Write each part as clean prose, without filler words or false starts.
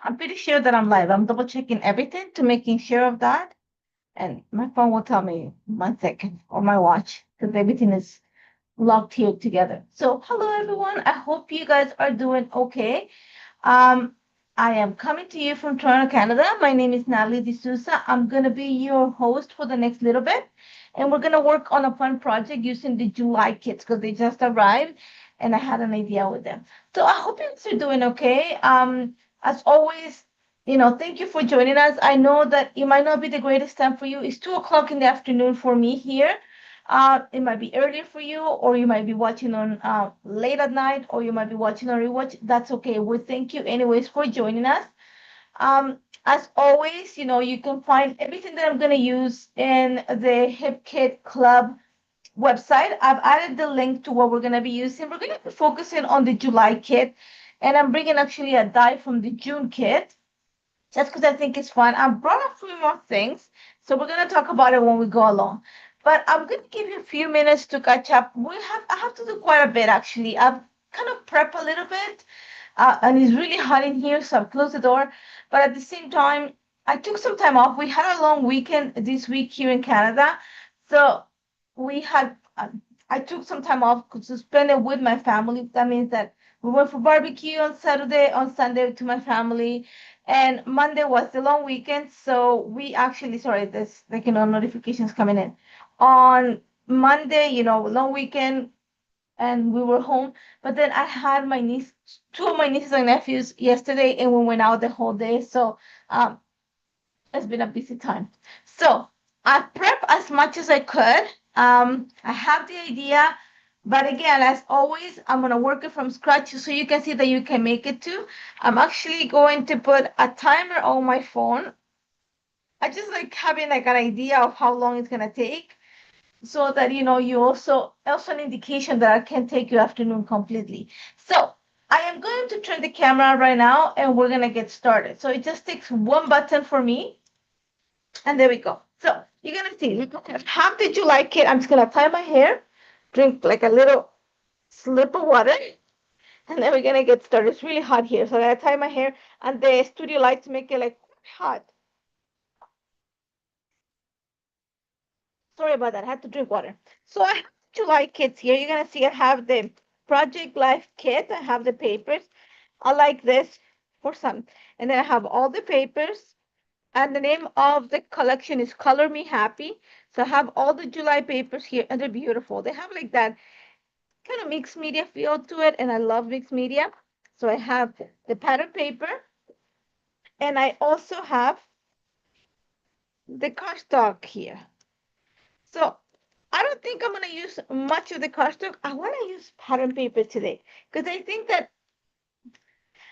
I'm pretty sure that I'm live. I'm double checking everything to making sure of that. And my phone will tell me 1 second or my watch because everything is locked here together. So hello everyone. I hope you guys are doing okay. Um, I am coming to you from Toronto, Canada. My name is Nathalie DeSousa. I'm gonna be your host for the next little bit. And we're gonna work on a fun project using the July kits because they just arrived and I had an idea with them. So I hope you guys are doing okay. As always, thank you for joining us. I know that it might not be the greatest time for you. It's 2 o'clock in the afternoon for me here. It might be earlier for you, or you might be watching on late at night, or you might be watching on rewatch. That's okay. We thank you anyways for joining us. As always, you can find everything that I'm gonna use in the Hip Kit Club website. I've added the link to what we're gonna be using. We're gonna be focusing on the July kit, and I'm bringing actually a die from the June kit just because I think it's fun. I brought a few more things, so we're gonna talk about it when we go along. But I'm gonna give you a few minutes to catch up. I have to do quite a bit actually. I've kind of prep a little bit, and it's really hot in here, so I've closed the door. But at the same time, I took some time off. We had a long weekend this week here in Canada, so we had. I took some time off to spend it with my family. That means that we went for barbecue on Saturday, on Sunday to my family, and Monday was the long weekend. So we actually, sorry, there's like notifications coming in. On Monday, long weekend, and we were home. But then I had my niece, two of my nieces and nephews yesterday, and we went out the whole day. So um, it's been a busy time. So I prep as much as I could. I have the idea, but again, as always, I'm gonna work it from scratch so you can see that you can make it too. I'm actually going to put a timer on my phone. I just like having like an idea of how long it's gonna take so that you also an indication that I can take your afternoon completely. So I am going to turn the camera right now and we're gonna get started. So it just takes one button for me, and there we go. So you're gonna see, half the July kit. I'm just gonna tie my hair, drink like a little slip of water, and then we're gonna get started. It's really hot here, so I gotta tie my hair, and the studio lights make it like hot. Sorry about that. I had to drink water. So I have July kits here. You're gonna see I have the Project Life kit. I have the papers. I like this for some. And then I have all the papers. And the name of the collection is Color Me Happy. So I have all the July papers here, and they're beautiful. They have like that kind of mixed media feel to it, and I love mixed media. So I have the pattern paper, and I also have the cardstock here. So I don't think I'm gonna use much of the cardstock. I want to use pattern paper today because I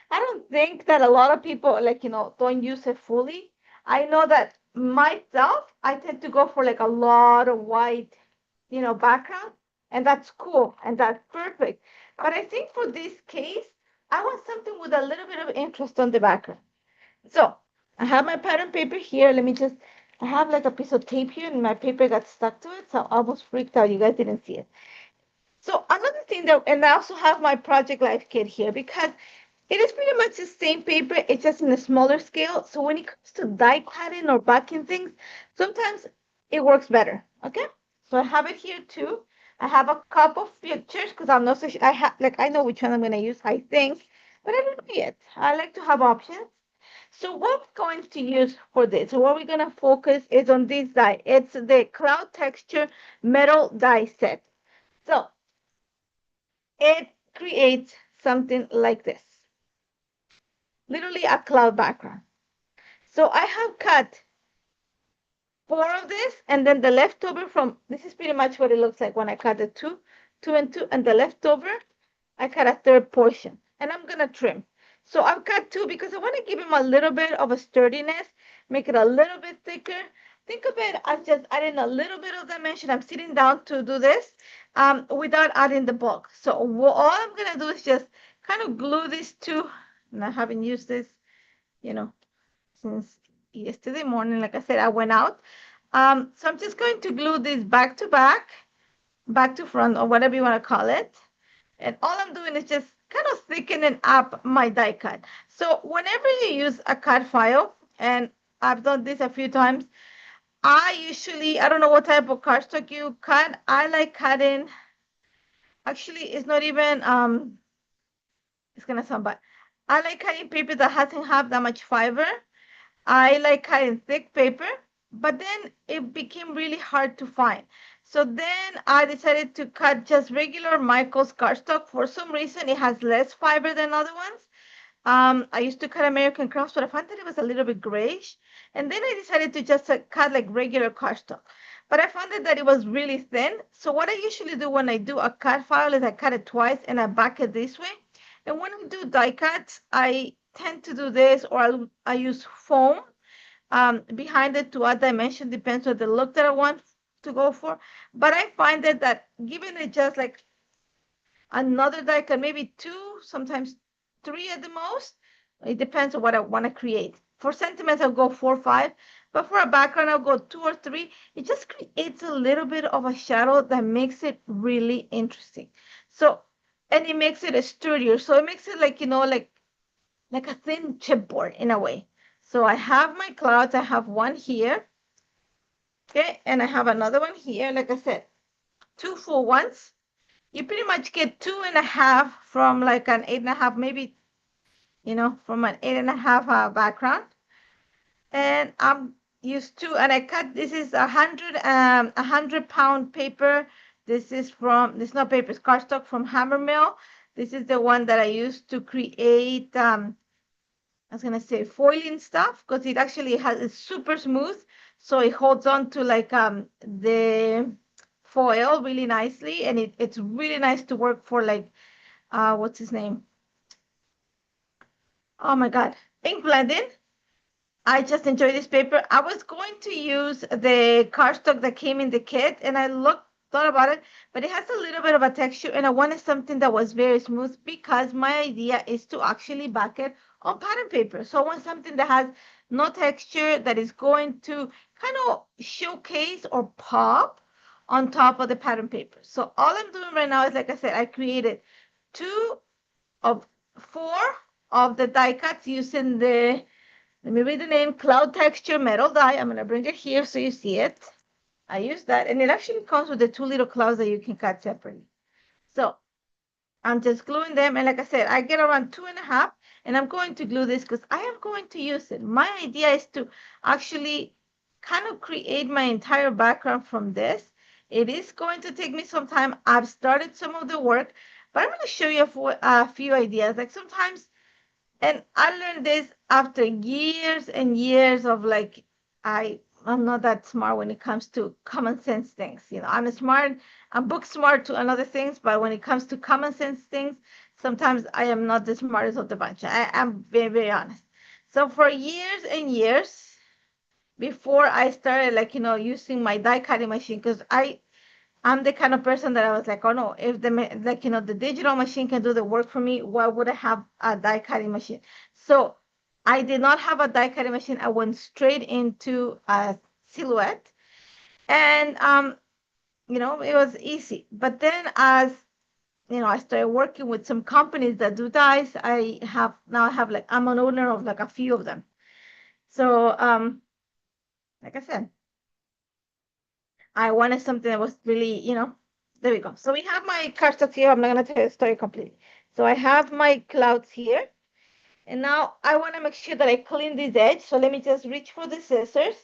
don't think that a lot of people don't use it fully. I know that myself, I tend to go for like a lot of white, background, and that's cool and that's perfect. But I think for this case, I want something with a little bit of interest on the background. So I have my pattern paper here. I have like a piece of tape here and my paper got stuck to it. So I almost freaked out. You guys didn't see it. So another thing and I also have my Project Life kit here because it is pretty much the same paper. It's just in a smaller scale. So when it comes to die cutting or backing things, sometimes it works better. Okay. So I have it here too. I have a couple of pictures because I'm not so sure. I know which one I'm going to use, I think, but I don't know yet. I like to have options. So what we're going to use for this, so what we're going to focus is on this die. It's the Cloud Texture Metal Die Set. So it creates something like this, literally a cloud background. So I have cut 4 of this, and then the leftover this is pretty much what it looks like when I cut the two and two, and the leftover, I cut a third portion, and I'm going to trim. So I've cut 2 because I want to give him a little bit of a sturdiness, make it a little bit thicker. Think of it as just adding a little bit of dimension. I'm sitting down to do this without adding the bulk. So all I'm going to do is just kind of glue these 2, and I haven't used this, since yesterday morning. Like I said, I went out. So I'm just going to glue this back to back to front, or whatever you want to call it. And all I'm doing is just kind of thickening up my die cut. So whenever you use a cut file, and I've done this a few times, I don't know what type of cardstock you cut. I like cutting, actually, it's not even, it's gonna sound bad. I like cutting paper that hasn't have that much fiber. I like cutting thick paper, but then it became really hard to find. So then I decided to cut just regular Michael's cardstock. For some reason, it has less fiber than other ones. I used to cut American Crafts, but I found that it was a little bit grayish. And then I decided to just cut like regular cardstock. But I found that it was really thin. So what I usually do when I do a cut file is I cut it twice and I back it this way. And when I do die cuts, I tend to do this, or I use foam behind it to add dimension, depends on the look that I want to go for. But I find that giving it just like another die cut, maybe two, sometimes three at the most. It depends on what I want to create. For sentiments, I'll go 4 or 5, but for a background, I'll go 2 or 3. It just creates a little bit of a shadow that makes it really interesting. So, and it makes it sturdier. So it makes it like, like a thin chipboard in a way. So I have my clouds. I have one here. Okay, and I have another one here. Like I said, 2 full ones. You pretty much get 2.5 from like an 8.5, maybe, from an 8.5 background. And I'm used to, and I cut, this is 100 pound paper. This is not paper, it's cardstock from Hammermill. This is the one that I used to create, I was gonna say foiling stuff, because it actually it's super smooth. So it holds on to like the foil really nicely. And it's really nice to work for like, what's his name? Oh my God, ink blending. I just enjoy this paper. I was going to use the cardstock that came in the kit, and I thought about it, but it has a little bit of a texture, and I wanted something that was very smooth, because my idea is to actually back it on pattern paper. So I want something that has no texture, that is going to kind of showcase or pop on top of the pattern paper. So all I'm doing right now is, like I said, I created 2 of 4 of the die cuts using let me read the name, Cloud Texture Metal Die. I'm going to bring it here so you see it. I use that, and it actually comes with the 2 little clouds that you can cut separately. So I'm just gluing them, and like I said, I get around 2.5, and I'm going to glue this because I am going to use it. My idea is to actually kind of create my entire background from this. It is going to take me some time. I've started some of the work, but I'm going to show you a few ideas. Like sometimes, and I learned this after years and years of like, I'm not that smart when it comes to common sense things. I'm book smart to another things, but when it comes to common sense things, sometimes I am not the smartest of the bunch. I'm very, very honest. So for years and years, before I started like, using my die cutting machine, because I'm the kind of person that I was like, oh no, if the digital machine can do the work for me, why would I have a die cutting machine? So I did not have a die cutting machine. I went straight into a silhouette, and it was easy. But then as I started working with some companies that do dies. I have like, I'm an owner of like a few of them. So like I said, I wanted something that was really, there we go. So we have my cardstock here. I'm not going to tell the story completely. So I have my clouds here. And now I want to make sure that I clean this edge. So let me just reach for the scissors.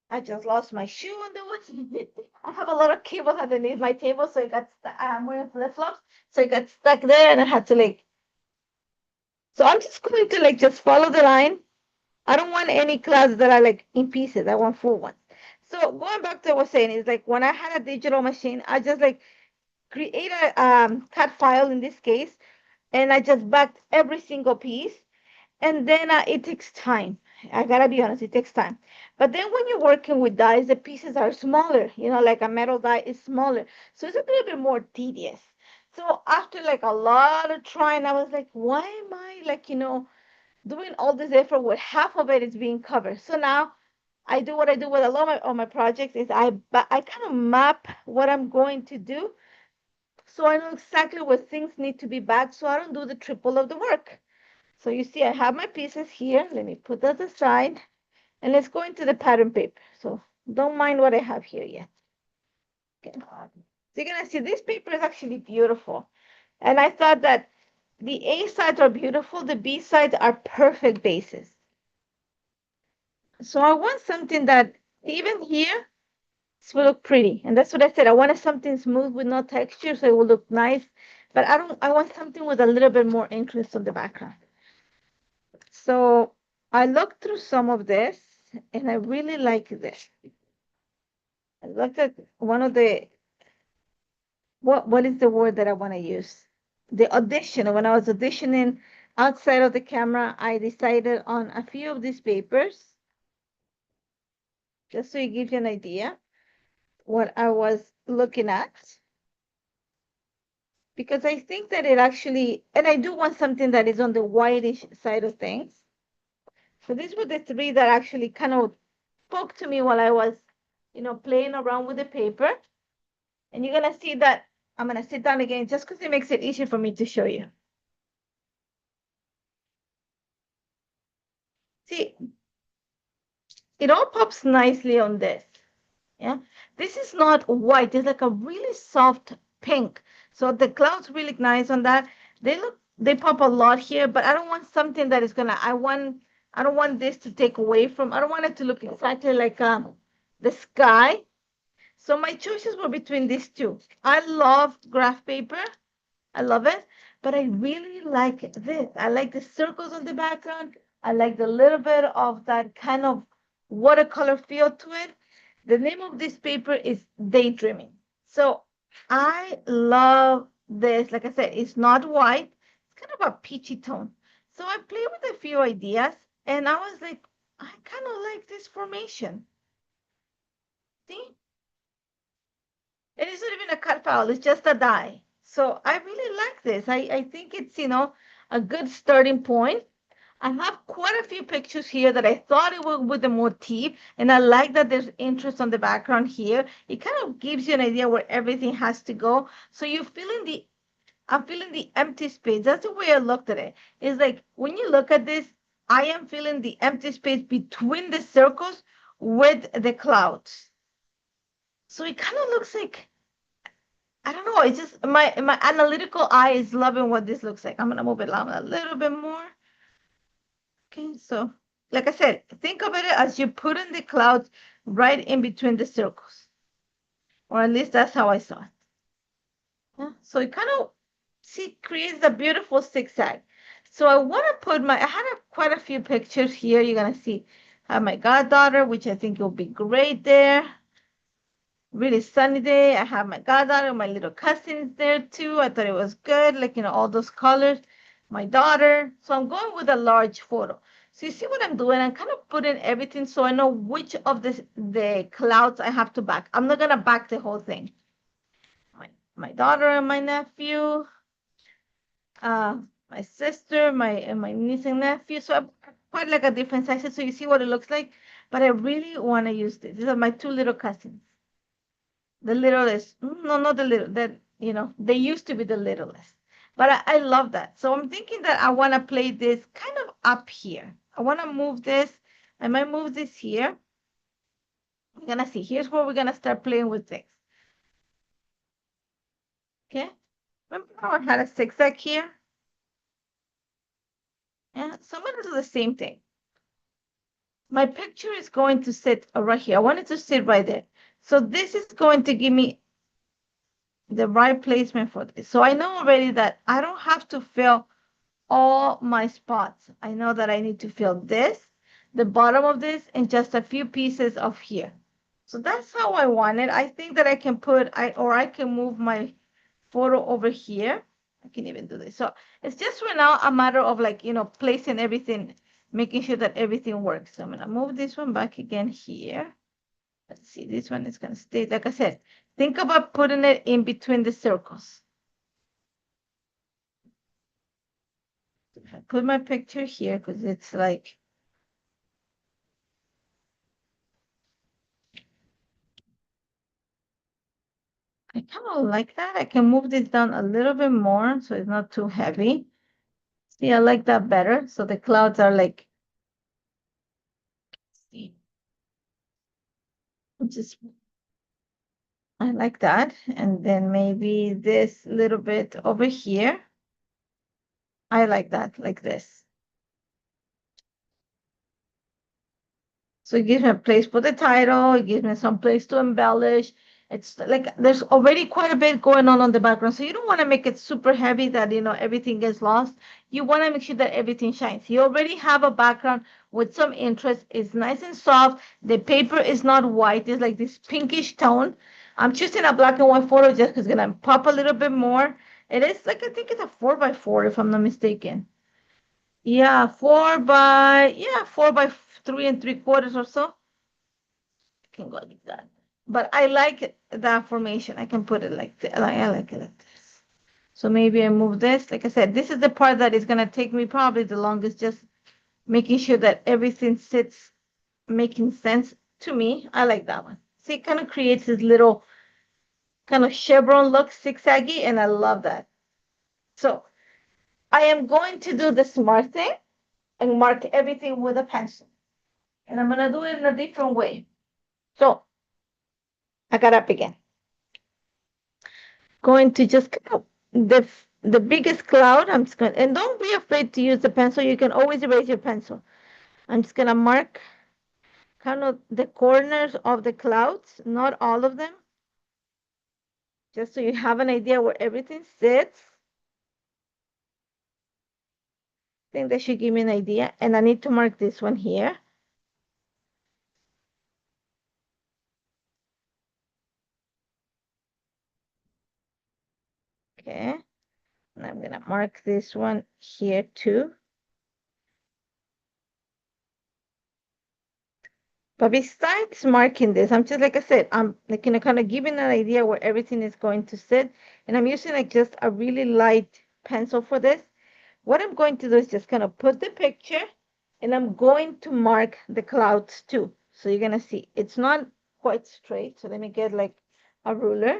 I just lost my shoe on the wood. I have a lot of cables underneath my table. So it got stuck. I'm wearing flip-flops. So it got stuck there, and I had to like. So I'm just going to like just follow the line. I don't want any clouds that are like in pieces. I want full ones. So going back to what I was saying is like when I had a digital machine, I just like create a cut file in this case, and I just backed every single piece. And then it takes time. I gotta be honest, it takes time. But then when you're working with dies, the pieces are smaller. Like a metal die is smaller, so it's a little bit more tedious. So after like a lot of trying, I was like, why am I like doing all this effort where half of it is being covered? So now I do what I do with a lot of my projects is I kind of map what I'm going to do So I know exactly where things need to be back so I don't do the triple of the work. So you see, I have my pieces here. Let me put that aside. And let's go into the pattern paper. So don't mind what I have here yet. Okay. So you're going to see this paper is actually beautiful. And I thought that the A sides are beautiful. The B sides are perfect bases. So I want something that even here, this will look pretty. And that's what I said. I wanted something smooth with no texture so it will look nice. But I want something with a little bit more interest on the background. So I looked through some of this and I really like this. I looked at one of the, what is the word that I want to use? The audition. When I was auditioning outside of the camera, I decided on a few of these papers, just so you give you an idea what I was looking at. Because I think that it actually, and I do want something that is on the whitish side of things. So these were the three that actually kind of spoke to me while I was, playing around with the paper. And you're going to see that I'm going to sit down again just because it makes it easier for me to show you. See, it all pops nicely on this. Yeah, this is not white. It's like a really soft pink. So the clouds really nice on that. They pop a lot here, but I don't want something that is gonna, I don't want this to take away from, I don't want it to look exactly like the sky. So my choices were between these two. I love graph paper. I love it, but I really like this. I like the circles on the background. I like the little bit of that kind of watercolor feel to it. The name of this paper is Daydreaming. So I love this. Like I said, it's not white. It's kind of a peachy tone. So I played with a few ideas and I was like, I kind of like this formation. See? It isn't even a cut file, it's just a die. So I really like this. I think it's, a good starting point. I have quite a few pictures here that I thought it would with the motif, and I like that there's interest on the background here. It kind of gives you an idea where everything has to go. So I'm feeling the empty space. That's the way I looked at it. It's like when you look at this, I am feeling the empty space between the circles with the clouds. So it kind of looks like, I don't know. It's just my analytical eye is loving what this looks like. I'm gonna move it along a little bit more. Okay, so like I said, think of it as you put in the clouds right in between the circles, or at least that's how I saw it. Yeah, so it kind of creates a beautiful zigzag. So I want to put I had quite a few pictures here. You're gonna see I have my goddaughter, which I think will be great there. Really sunny day. I have my goddaughter, my little cousins there too. I thought it was good, like, all those colors. My daughter. So I'm going with a large photo. So you see what I'm doing? I'm kind of putting everything so I know which of the clouds I have to back. I'm not gonna back the whole thing. My daughter and my nephew, my sister, my niece and nephew. So I'm quite like a different sizes. So you see what it looks like. But I really want to use this. These are my two little cousins. The littlest, no, not the little, that, they used to be the littlest. But I love that. So I'm thinking that I want to play this kind of up here. I want to move this. I might move this here. We're going to see. Here's where we're going to start playing with things. Okay. Remember how I had a zigzag here? Yeah. So I'm going to do the same thing. My picture is going to sit right here. I want it to sit right there. So this is going to give me the right placement for this. So I know already that I don't have to fill all my spots. I know that I need to fill this, the bottom of this, and just a few pieces of here. So that's how I want it. I think that I can I can move my photo over here. I can even do this. So it's just right now a matter of placing everything, making sure that everything works. So I'm gonna move this one back again here. Let's see, this one is gonna stay. Like I said, think about putting it in between the circles. I put my picture here because it's like, I kind of like that. I can move this down a little bit more so it's not too heavy. See, I like that better. So the clouds are like, see, just I like that. And then maybe this little bit over here. I like that, like this. So it gives me a place for the title. It gives me some place to embellish. It's like there's already quite a bit going on the background. So you don't want to make it super heavy that, everything gets lost. You want to make sure that everything shines. You already have a background with some interest. It's nice and soft. The paper is not white. It's like this pinkish tone. I'm choosing a black and white photo just because it's going to pop a little bit more. It is like, I think it's a 4x4 if I'm not mistaken. Yeah, 4 by 3 3/4 or so. I can go like that. But I like that formation. I can put it like this. I like it like this. So maybe I move this. Like I said, this is the part that is gonna take me probably the longest, just making sure that everything sits, making sense to me. I like that one. See, it kind of creates this little kind of chevron look, zigzaggy, and I love that. So I am going to do the smart thing and mark everything with a pencil. And I'm gonna do it in a different way. So I got up again. Going to just kind of the biggest cloud. I'm just going, and don't be afraid to use the pencil. You can always erase your pencil. I'm just gonna mark kind of the corners of the clouds, not all of them, just so you have an idea where everything sits. I think that should give me an idea. And I need to mark this one here. Okay. And I'm gonna mark this one here too. But besides marking this, I'm just, like I said, I'm like, kind of giving an idea where everything is going to sit. And I'm using like just a really light pencil for this. What I'm going to do is just kind of put the picture and I'm going to mark the clouds too. So you're going to see it's not quite straight. So let me get like a ruler.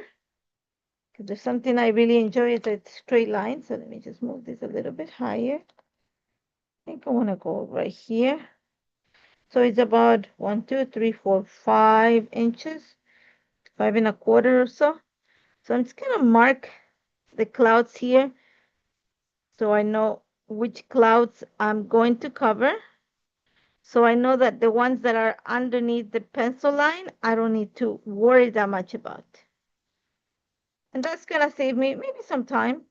Because there's something I really enjoy, it's a straight line. So let me just move this a little bit higher. I think I want to go right here. So it's about 1, 2, 3, 4, 5 inches, 5 1/4 or so. So I'm just gonna mark the clouds here so I know which clouds I'm going to cover. So I know that the ones that are underneath the pencil line, I don't need to worry that much about. And that's gonna save me maybe some time.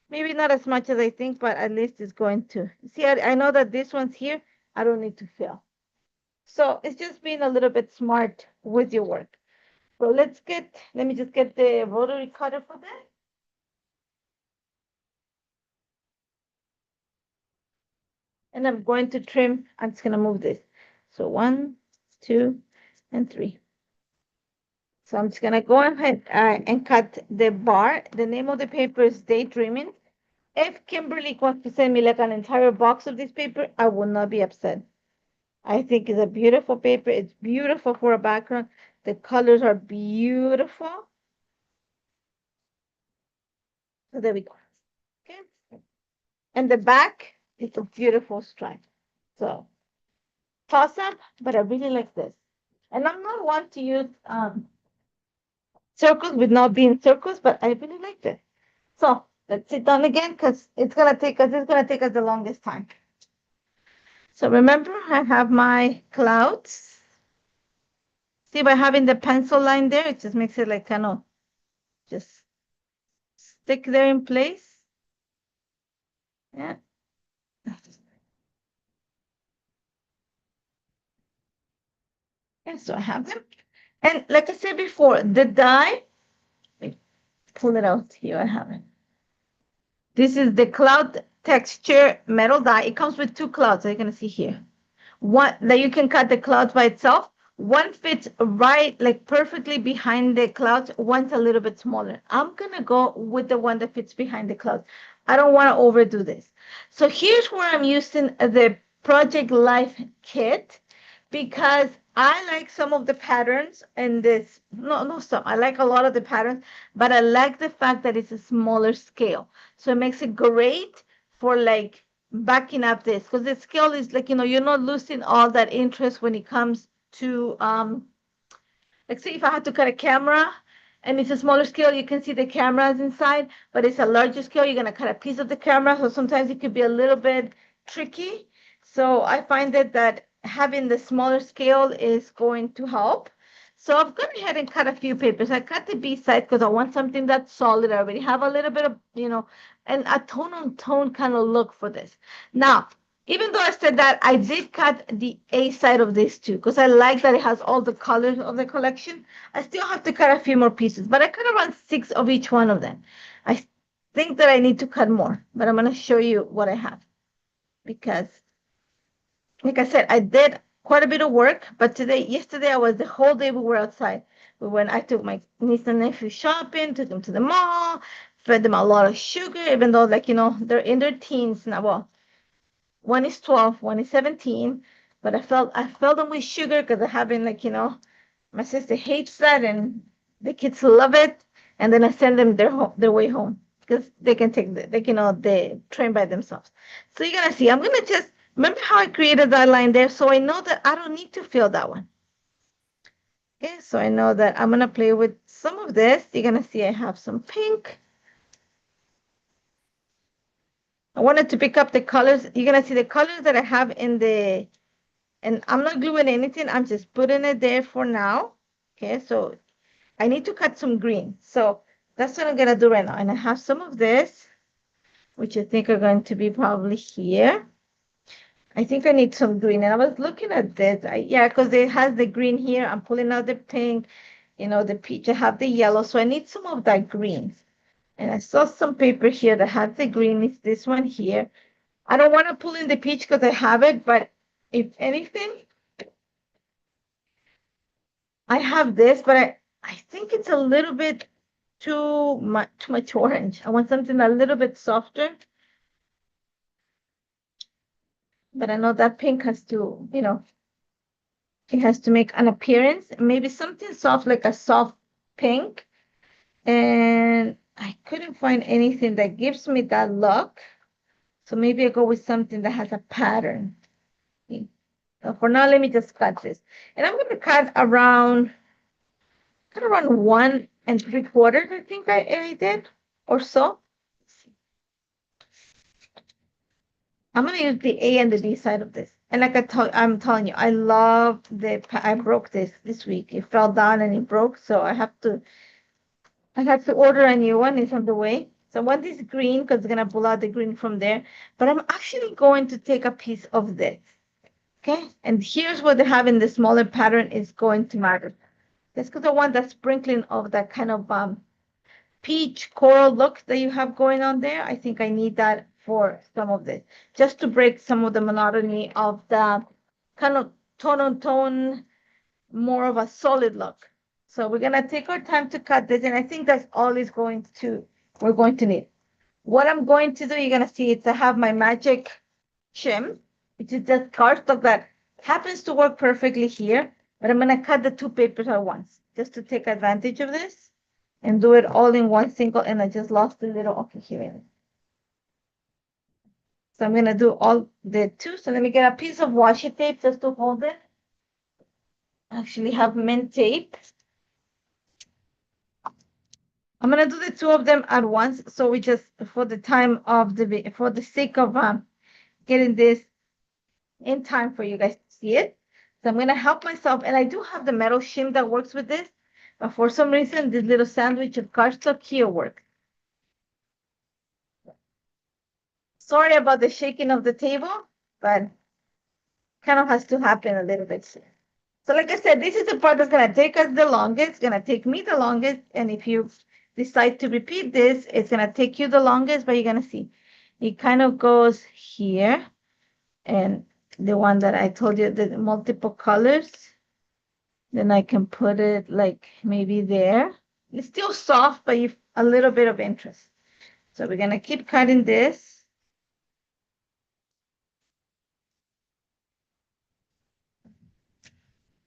Maybe not as much as I think, but at least it's going to. See, I know that this one's here, I don't need to fill. So it's just being a little bit smart with your work. So let me just get the rotary cutter for that. And I'm going to trim, I'm just gonna move this. So 1, 2, and 3. So I'm just gonna go ahead and cut the bar. The name of the paper is Daydreaming. If Kimberly wants to send me like an entire box of this paper, I will not be upset. I think it's a beautiful paper. It's beautiful for a background. The colors are beautiful. So there we go. Okay. And the back is a beautiful stripe. So toss up, but I really like this. And I'm not one to use circles with not being circles, but I really like this. So let's sit down again because it's gonna take us the longest time. So remember, I have my clouds. See, by having the pencil line there, it just makes it like kind of just stick there in place. Yeah. Yeah, so I have them. And like I said before, the die, let me pull it out here. I have it. This is the cloud texture metal die. It comes with 2 clouds, as you're gonna see here. One that you can cut the clouds by itself. One fits right, like perfectly behind the clouds. One's a little bit smaller. I'm gonna go with the one that fits behind the clouds. I don't want to overdo this. So here's where I'm using the Project Life kit because I like some of the patterns in this. No, no, some. I like a lot of the patterns, but I like the fact that it's a smaller scale. So it makes it great for like backing up this because the scale is like, you're not losing all that interest when it comes to like say if I had to cut a camera and it's a smaller scale, you can see the cameras inside, but it's a larger scale, you're gonna cut a piece of the camera. So sometimes it could be a little bit tricky. So I find that having the smaller scale is going to help. So I've gone ahead and cut a few papers. I cut the B side because I want something that's solid. I already have a little bit of, and a tone on tone kind of look for this. Now, even though I said that, I did cut the A side of this too, because I like that it has all the colors of the collection. I still have to cut a few more pieces, but I cut around 6 of each one of them. I think that I need to cut more, but I'm going to show you what I have. Because, like I said, I did quite a bit of work, but yesterday, I was the whole day we were outside. I took my niece and nephew shopping, took them to the mall, fed them a lot of sugar, even though, like, they're in their teens now. Well, one is 12, one is 17, but I filled them with sugar because I haven't my sister hates that and the kids love it. And then I send them their way home because they can take the train by themselves. So you're gonna see, I'm gonna just remember how I created that line there, so I know that I don't need to fill that one. Okay, so I know that I'm gonna play with some of this. You're gonna see I have some pink. I wanted to pick up the colors. You're gonna see the colors that I have and I'm not gluing anything. I'm just putting it there for now. Okay, so I need to cut some green. So that's what I'm gonna do right now. And I have some of this, which I think are going to be probably here. I think I need some green. And I was looking at this. Yeah, because it has the green here. I'm pulling out the pink, the peach. I have the yellow. So I need some of that green. And I saw some paper here that had the green. It's this one here. I don't want to pull in the peach because I have it, but if anything, I have this, but I think it's a little bit too much orange. I want something a little bit softer. But I know that pink has to, it has to make an appearance. Maybe something soft, like a soft pink. And I couldn't find anything that gives me that look. So maybe I go with something that has a pattern. So for now, let me just cut this. And I'm going to cut around 1 3/4, I think I did, or so. I'm going to use the A and the B side of this. And like I'm telling you, I love I broke this week. It fell down and it broke. So I have to order a new one. It's on the way. So I want this green because it's going to pull out the green from there. But I'm actually going to take a piece of this. Okay. And here's what they have in the smaller pattern is going to matter. That's because I want that sprinkling of that kind of peach coral look that you have going on there. I think I need that for some of this, just to break some of the monotony of the kind of tone on tone, more of a solid look. So we're gonna take our time to cut this, and I think that's all we're going to need. What I'm going to do, you're gonna see it's I have my magic shim, which is just cardstock that happens to work perfectly here, but I'm gonna cut the two papers at once just to take advantage of this and do it all in one single, and I just lost the little, okay, here it is. So I'm gonna do all the two. So let me get a piece of washi tape just to hold it. I actually have mint tape. I'm gonna do the two of them at once. So we just, for the sake of getting this in time for you guys to see it. So I'm gonna help myself, and I do have the metal shim that works with this, but for some reason, this little sandwich of cardstock here works. Sorry about the shaking of the table, but kind of has to happen a little bit. So like I said, this is the part that's gonna take us the longest, gonna take me the longest, and if you decide to repeat this, it's gonna take you the longest, but you're gonna see it kind of goes here, and the one that I told you, the multiple colors, then I can put it like maybe there. It's still soft, but you a little bit of interest. So we're gonna keep cutting this.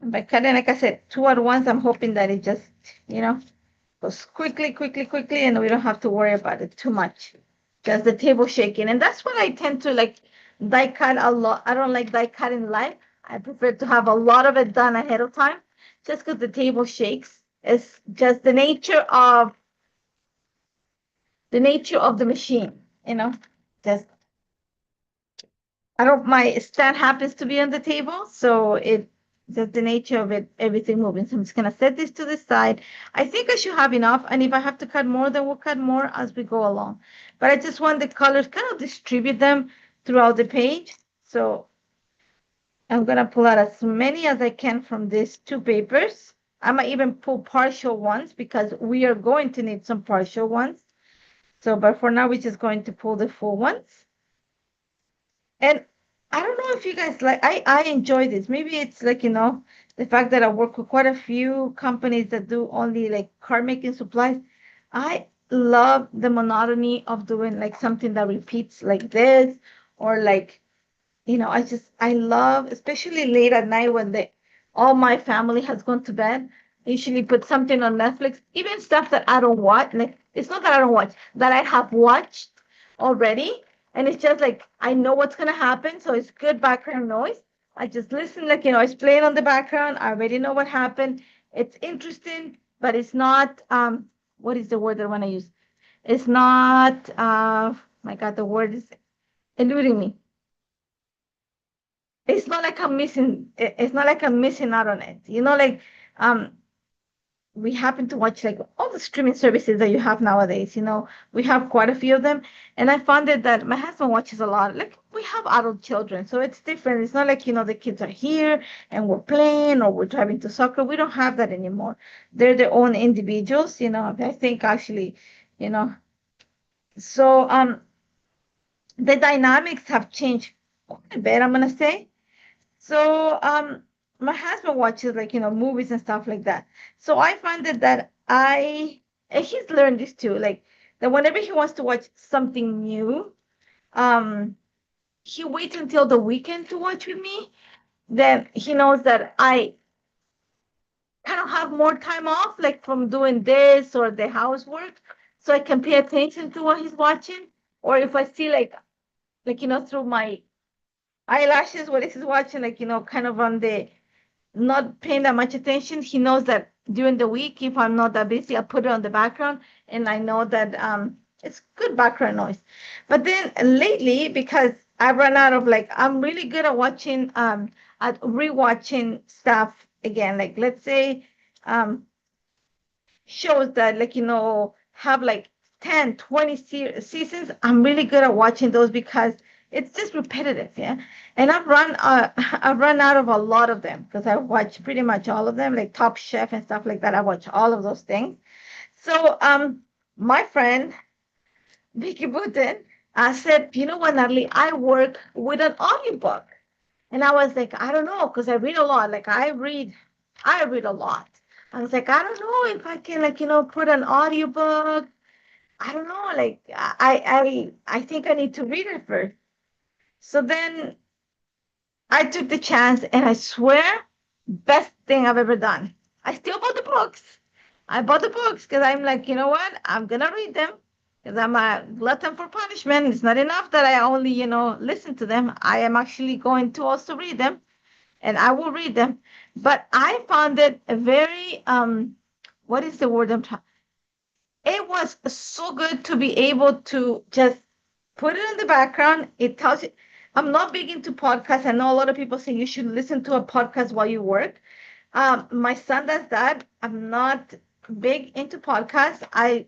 And by cutting, like I said, two at once, I'm hoping that it just, you know, goes quickly, quickly, quickly, and we don't have to worry about it too much. Just the table shaking. And that's what I tend to like die cut a lot. I don't like die cutting live. I prefer to have a lot of it done ahead of time just because the table shakes. It's just the nature of the machine, Just I don't my stand happens to be on the table, so it just the nature of it, everything moving. So I'm just gonna set this to the side. I think I should have enough, and if I have to cut more, then we'll cut more as we go along. But I just want the colors kind of distribute them throughout the page. So I'm gonna pull out as many as I can from these two papers. I might even pull partial ones because we are going to need some partial ones. So, but for now, we're just going to pull the full ones. And I don't know if you guys like, I enjoy this. Maybe it's like, the fact that I work with quite a few companies that do only like car making supplies. I love the monotony of doing like something that repeats like this, or like, I love, especially late at night when all my family has gone to bed. I usually put something on Netflix, even stuff that I don't watch. Like, it's not that I don't watch, that I have watched already. And it's just like, I know what's going to happen. So it's good background noise. I just listen, like, it's playing on the background. I already know what happened. It's interesting, but it's not, what is the word that I want to use? It's not, my God, the word is eluding me. It's not like I'm missing. It's not like I'm missing out on it. Like, um, we happen to watch like all the streaming services that you have nowadays. We have quite a few of them, and I found it that my husband watches a lot. Like, we have adult children, so it's different. It's not like the kids are here and we're playing or we're driving to soccer. We don't have that anymore. They're their own individuals. I think actually, you know. So the dynamics have changed quite a bit. I'm gonna say. So my husband watches like movies and stuff like that. So I find that and he's learned this too, like that whenever he wants to watch something new, um he waits until the weekend to watch with me. Then he knows that I kind of have more time off, like from doing this or the housework, so I can pay attention to what he's watching. Or if I see like through my eyelashes what he's watching, like kind of on the not paying that much attention. He knows that during the week, if I'm not that busy, I put it on the background, and I know that it's good background noise. But then lately, because I've run out of like, I'm really good at watching, at rewatching stuff again. Like, let's say um shows that like have like 10, 20 seasons. I'm really good at watching those because it's just repetitive, yeah. And I've run out of a lot of them because I watch pretty much all of them, like Top Chef and stuff like that. I watch all of those things. So my friend Vicky Buten said, you know what, Natalie, I work with an audiobook. And I was like, I don't know, because I read a lot. Like, I read a lot. I was like, I don't know if I can, like, put an audiobook. I don't know. Like, I think I need to read it first. So then I took the chance, and I swear, best thing I've ever done. I still bought the books. I bought the books because I'm like, you know what? I'm gonna read them because I'm a glutton for punishment. It's not enough that I only, listen to them. I am actually going to also read them, and I will read them. But I found it a very what is the word I'm trying? It was so good to be able to just put it in the background. It tells you. I'm not big into podcasts. I know a lot of people say you should listen to a podcast while you work. My son does that. I'm not big into podcasts. I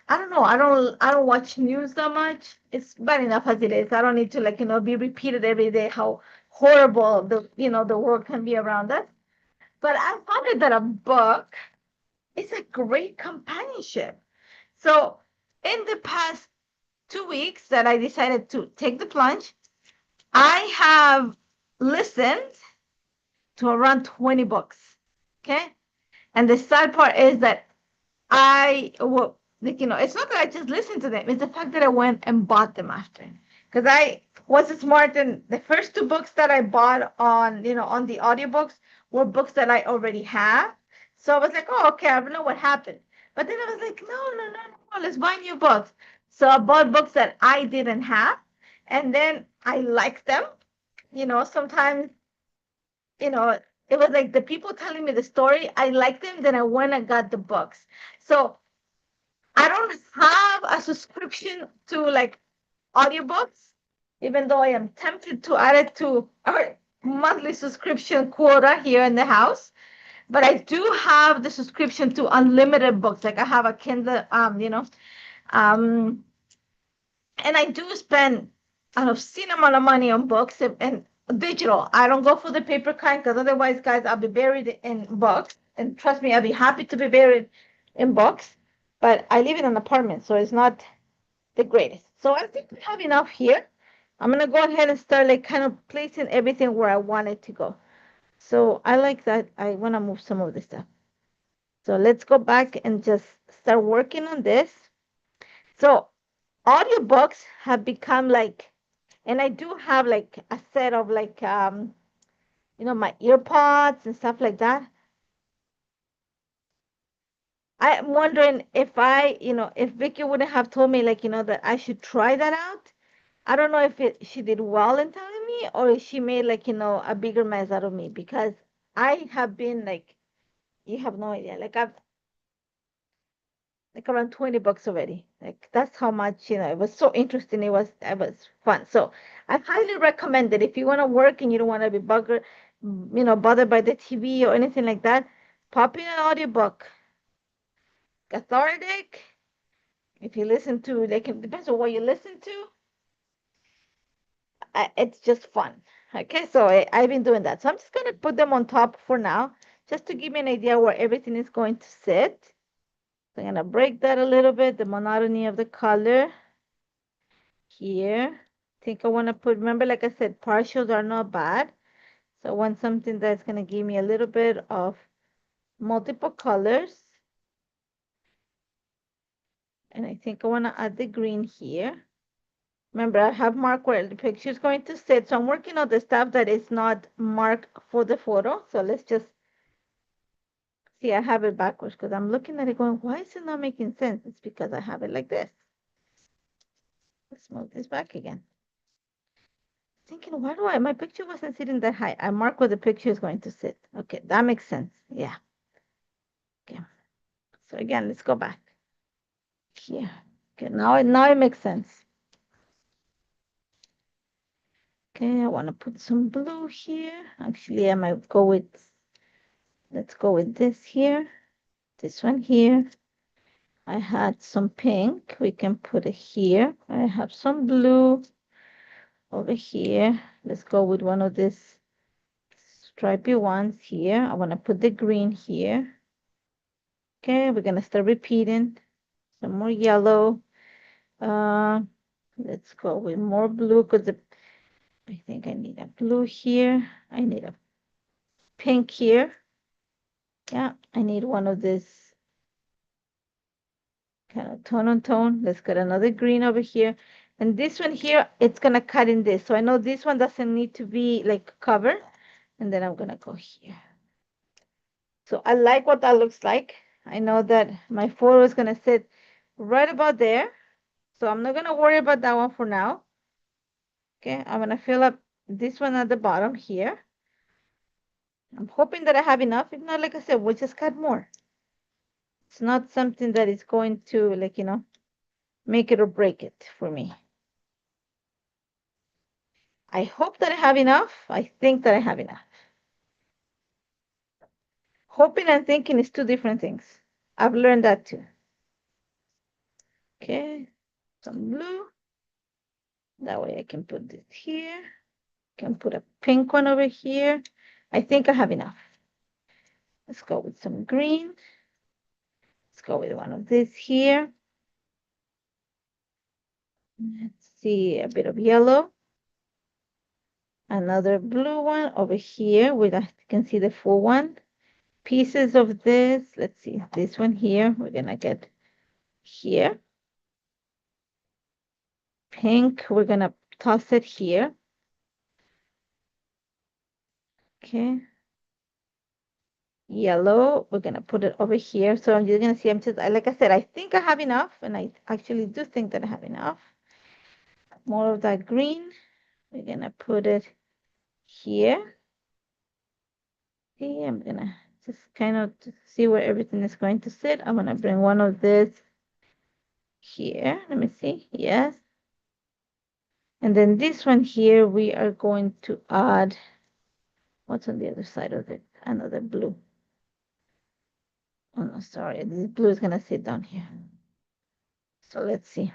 don't know. I don't watch news that much. It's bad enough as it is. I don't need to like be repeated every day how horrible the world can be around us. But I found it that a book is a great companionship. So in the past 2 weeks that I decided to take the plunge, I have listened to around 20 books. Okay. And the sad part is that well, like, it's not that I just listened to them. It's the fact that I went and bought them after. Because was smart, and the first two books that I bought on, on the audiobooks were books that I already have. So I was like, oh, okay, I don't know what happened. But then I was like, no, no, no, no, no, let's buy new books. So I bought books that I didn't have, and then I liked them. Sometimes, you know, it was like the people telling me the story, I liked them, then I went and got the books. So I don't have a subscription to like audiobooks, even though I am tempted to add it to our monthly subscription quota here in the house. But I do have the subscription to unlimited books. Like I have a Kindle, um, and I do spend an obscene amount of money on books and digital. I don't go for the paper kind because otherwise, guys, I'll be buried in books. And trust me, I'll be happy to be buried in books. But I live in an apartment, so it's not the greatest. So I think we have enough here. I'm gonna go ahead and start like kind of placing everything where I want it to go. So I like that. I want to move some of this stuff. So let's go back and just start working on this. So audiobooks have become like, and I do have like a set of like my earpods and stuff like that. I'm wondering if if Vicky wouldn't have told me like, that I should try that out. I don't know if she did well in telling me or if she made like, a bigger mess out of me because I have been like, you have no idea. Like I've like around 20 bucks already. Like that's how much, it was so interesting. It was fun. So I highly recommend it if you want to work and you don't want to be bothered by the TV or anything like that. Pop in an audiobook. Cathartic. If you listen to, like, it depends on what you listen to. It's just fun. Okay, so I've been doing that. So I'm just going to put them on top for now, just to give me an idea where everything is going to sit. So I'm going to break that a little bit, the monotony of the color here. I think I want to put, remember, like I said, partials are not bad. So I want something that's going to give me a little bit of multiple colors. And I think I want to add the green here. Remember, I have marked where the picture is going to sit. So I'm working on the stuff that is not marked for the photo. So let's just see, I have it backwards because I'm looking at it going, why is it not making sense? It's because I have it like this. Let's move this back again. Thinking, why do my picture wasn't sitting that high? I mark where the picture is going to sit. Okay, that makes sense. Yeah. Okay. So again, let's go back here. Okay, now it makes sense. Okay, I want to put some blue here. Actually, I might go with, let's go with this here. This one here. I had some pink. We can put it here. I have some blue over here. Let's go with one of these stripy ones here. I want to put the green here. Okay, we're going to start repeating. Some more yellow. Let's go with more blue because I think I need a blue here. I need a pink here. Yeah, I need one of this kind of tone on tone. Let's get another green over here. And this one here, it's going to cut in this. So I know this one doesn't need to be like covered. And then I'm going to go here. So I like what that looks like. I know that my photo is going to sit right about there. So I'm not going to worry about that one for now. Okay, I'm going to fill up this one at the bottom here. I'm hoping that I have enough. If not, like I said, we'll just cut more. It's not something that is going to, like, make it or break it for me. I hope that I have enough. I think that I have enough. Hoping and thinking is two different things. I've learned that too. Okay, some blue. That way I can put this here. Can put a pink one over here. I think I have enough. Let's go with some green. Let's go with one of these here. Let's see, a bit of yellow. Another blue one over here. You can see the full one. Pieces of this. Let's see, this one here. We're gonna get here. Pink, we're gonna toss it here. Okay. Yellow, we're gonna put it over here. So you're gonna see, I'm just, like I said, I think I have enough, and I actually do think that I have enough. More of that green, we're gonna put it here. See, I'm gonna just kind of see where everything is going to sit. I'm gonna bring one of this here. Let me see. Yes. And then this one here, we are going to add, what's on the other side of it? Another blue. Oh no, sorry. This blue is gonna sit down here. So let's see.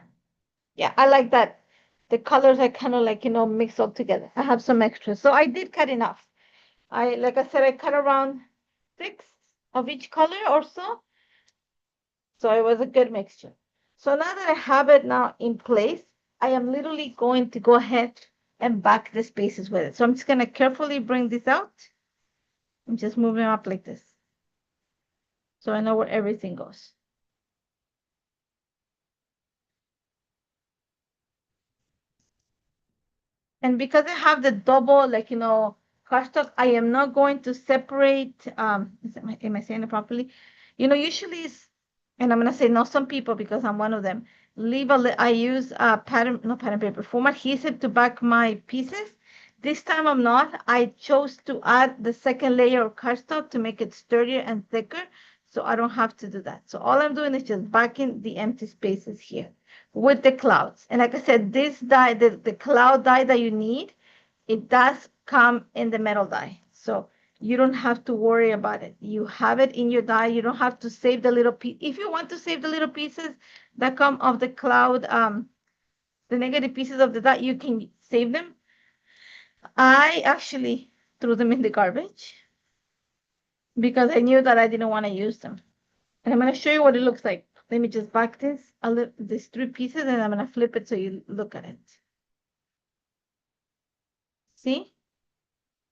Yeah, I like that. The colors are kind of like, mixed all together. I have some extras. So I did cut enough. Like I said, I cut around 6 of each color or so. So it was a good mixture. So now that I have it now in place, I am literally going to go ahead and back the spaces with it. So I'm just going to carefully bring this out and just move them up like this. So I know where everything goes. And because I have the double, like, cardstock, I am not going to separate, am I saying it properly? Usually and I'm going to say no, some people, because I'm one of them, I use not pattern paper, foam adhesive to back my pieces. This time I'm not. I chose to add the second layer of cardstock to make it sturdier and thicker, so I don't have to do that. So all I'm doing is just backing the empty spaces here with the clouds. And like I said, this die, the cloud die that you need, it does come in the metal die. So you don't have to worry about it. You have it in your die. You don't have to save the little piece. If you want to save the little pieces that come off the cloud, the negative pieces of the die, you can save them. I actually threw them in the garbage because I knew that I didn't want to use them. And I'm going to show you what it looks like. Let me just back these 3 pieces, and I'm going to flip it so you look at it. See?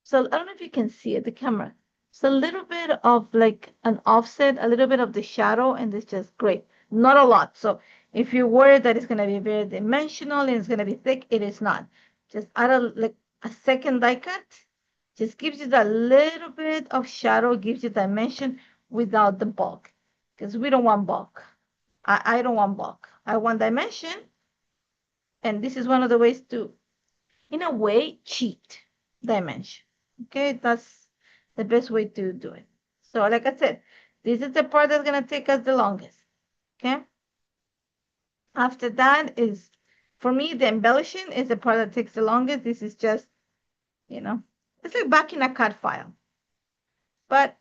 So I don't know if you can see it, the camera. It's a little bit of like an offset, a little bit of the shadow, and it's just great. Not a lot. So if you're worried that it's going to be very dimensional and it's going to be thick, it is not. Just add a second die cut. Just gives you that little bit of shadow, gives you dimension without the bulk. Because we don't want bulk. I don't want bulk. I want dimension. And this is one of the ways to, in a way, cheat dimension. Okay, that's the best way to do it. So like I said, this is the part that's going to take us the longest. Okay. After that is, for me, the embellishing is the part that takes the longest. This is just, it's like backing a CAD file. But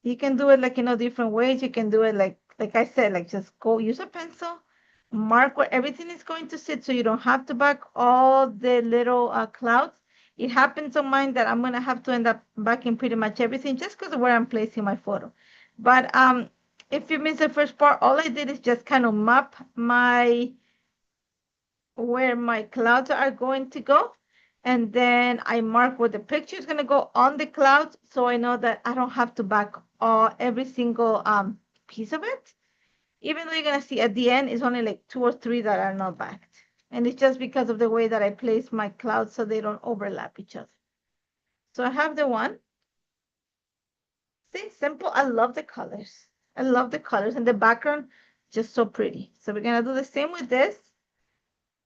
you can do it like, different ways. You can do it like I said, like just go use a pencil, mark where everything is going to sit so you don't have to back all the little clouds. It happens on mine that I'm going to have to end up backing pretty much everything just because of where I'm placing my photo. But if you missed the first part, all I did is just kind of map where my clouds are going to go. And then I mark where the picture is going to go on the clouds, so I know that I don't have to back every single piece of it. Even though you're going to see at the end, it's only like 2 or 3 that are not backed. And it's just because of the way that I place my clouds so they don't overlap each other. So I have the one. See, simple. I love the colors. I love the colors, and the background, just so pretty. So we're going to do the same with this.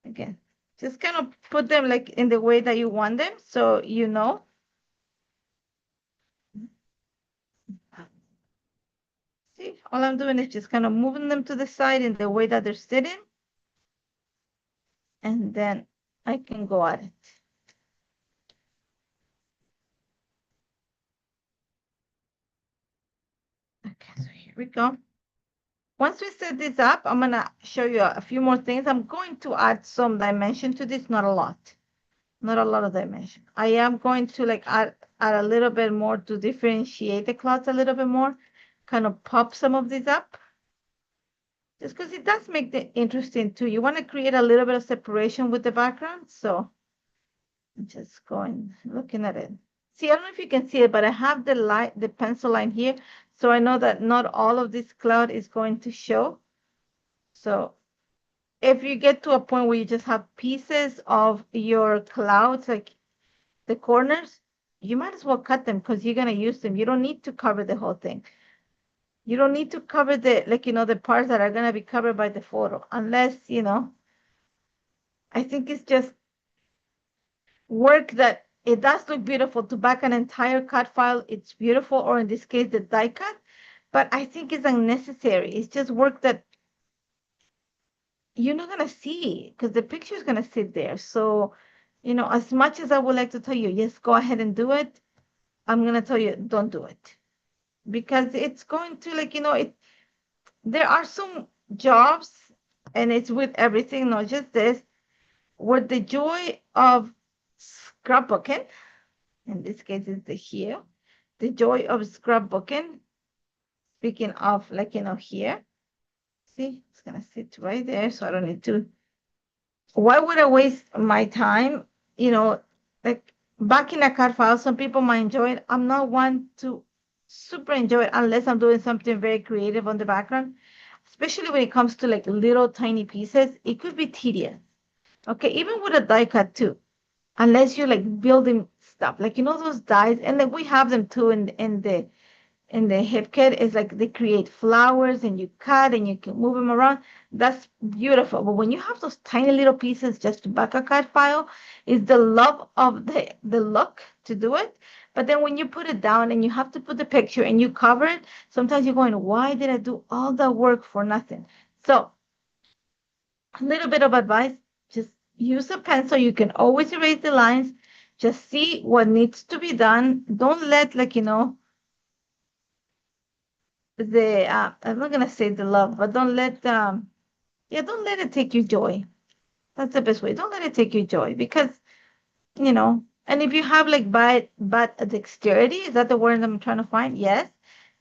Again, just kind of put them like in the way that you want them, so you know. See, all I'm doing is just kind of moving them to the side in the way that they're sitting. And then I can go at it. Okay, so here we go. Once we set this up, I'm gonna show you a few more things. I'm going to add some dimension to this, not a lot. Not a lot of dimension. I am going to like add a little bit more to differentiate the clouds a little bit more, kind of pop some of these up. Just because it does make it interesting too. You want to create a little bit of separation with the background. So I'm just looking at it. See, I don't know if you can see it, but I have the pencil line here. So I know that not all of this cloud is going to show. So if you get to a point where you just have pieces of your clouds, like the corners, you might as well cut them because you're gonna use them. You don't need to cover the whole thing. You don't need to cover the, like, the parts that are gonna be covered by the photo, unless, I think it's just work that it does look beautiful to back an entire cut file. It's beautiful, or in this case, the die cut, but I think it's unnecessary. It's just work that you're not gonna see because the picture is gonna sit there. So, as much as I would like to tell you, yes, go ahead and do it, I'm gonna tell you, don't do it because it's going to, like, there are some jobs, and it's with everything, not just this, where the joy of scrapbooking, in this case, is the here, the joy of scrapbooking. Speaking of, like, here, see, it's gonna sit right there, so I don't need to. Why would I waste my time? Like back in a card file, some people might enjoy it. I'm not one to super enjoy it unless I'm doing something very creative on the background, especially when it comes to like little tiny pieces. It could be tedious. Okay, even with a die cut too, unless you're like building stuff, like those dies, and then we have them too in the hip kit. Is like they create flowers and you cut and you can move them around. That's beautiful. But when you have those tiny little pieces just to back a cut file, is the love of the look to do it. But then when you put it down and you have to put the picture and you cover it, sometimes you're going, why did I do all that work for nothing? So a little bit of advice, just use a pencil. You can always erase the lines. Just see what needs to be done. Don't let, like, I'm not gonna say the love, but don't let yeah, don't let it take you joy. That's the best way. Don't let it take you joy because and if you have like bad dexterity, is that the word I'm trying to find? Yes,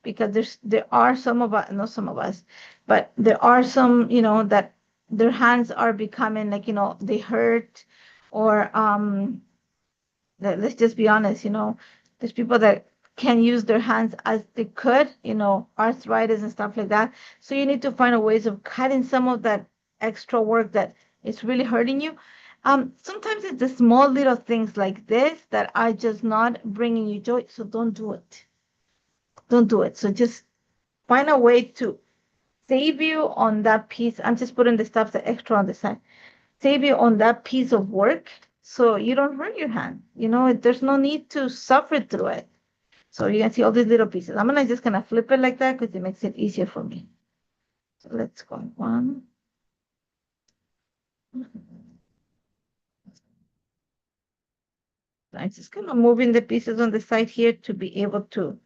because there are some of us, not some of us, but there are some, that their hands are becoming like, they hurt, or let's just be honest, there's people that can use their hands as they could, arthritis and stuff like that. So you need to find a ways of cutting some of that extra work that is really hurting you. Sometimes it's the small little things like this that are just not bringing you joy. So don't do it. Don't do it. So just find a way to save you on that piece. I'm just putting the stuff that extra on the side, save you on that piece of work so you don't hurt your hand. There's no need to suffer through it. So you can see all these little pieces. I'm gonna just kind of flip it like that because it makes it easier for me. So let's go one. I'm just kind of moving the pieces on the side here to be able to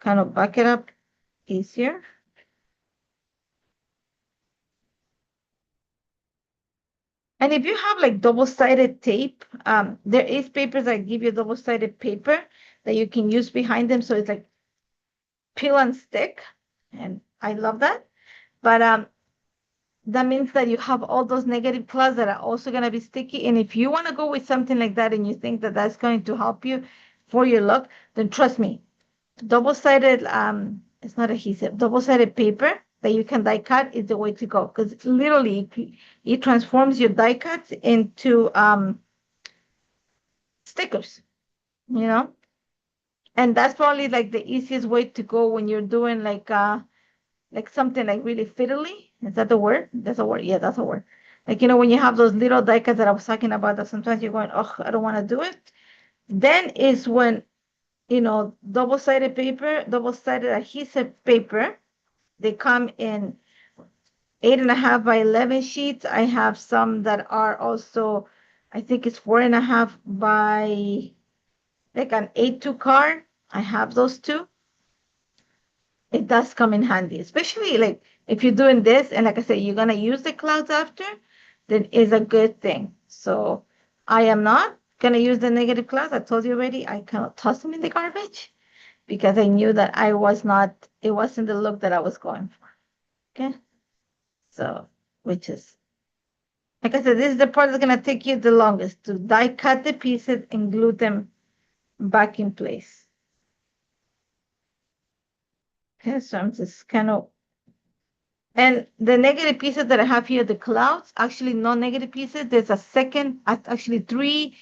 kind of back it up easier. And if you have like double-sided tape, there is papers that give you double-sided paper that you can use behind them. So it's like peel and stick. And I love that. But that means that you have all those negative clouds that are also going to be sticky. And if you want to go with something like that and you think that that's going to help you for your look, then trust me, double-sided, it's not adhesive, double-sided paper that you can die cut is the way to go because literally it transforms your die cuts into stickers, you know? And that's probably like the easiest way to go when you're doing like something like really fiddly. Is that the word? That's a word. Yeah, that's a word. Like, when you have those little die cuts that I was talking about that sometimes you're going, oh, I don't want to do it. Then is when, double-sided paper, double-sided adhesive paper, they come in 8.5 by 11 sheets. I have some that are also, I think it's 4.5 by like an A2 card. I have those too. It does come in handy, especially like if you're doing this and like I said, you're gonna use the clouds after, then it's a good thing. So I am not gonna use the negative clouds. I told you already, I cannot toss them in the garbage because I knew that it wasn't the look that I was going for. Okay. So, which is, like I said, this is the part that's gonna take you the longest to die cut the pieces and glue them back in place. Okay, so I'm just kind of And the negative pieces that I have here, the clouds, actually non-negative pieces. There's a second, actually three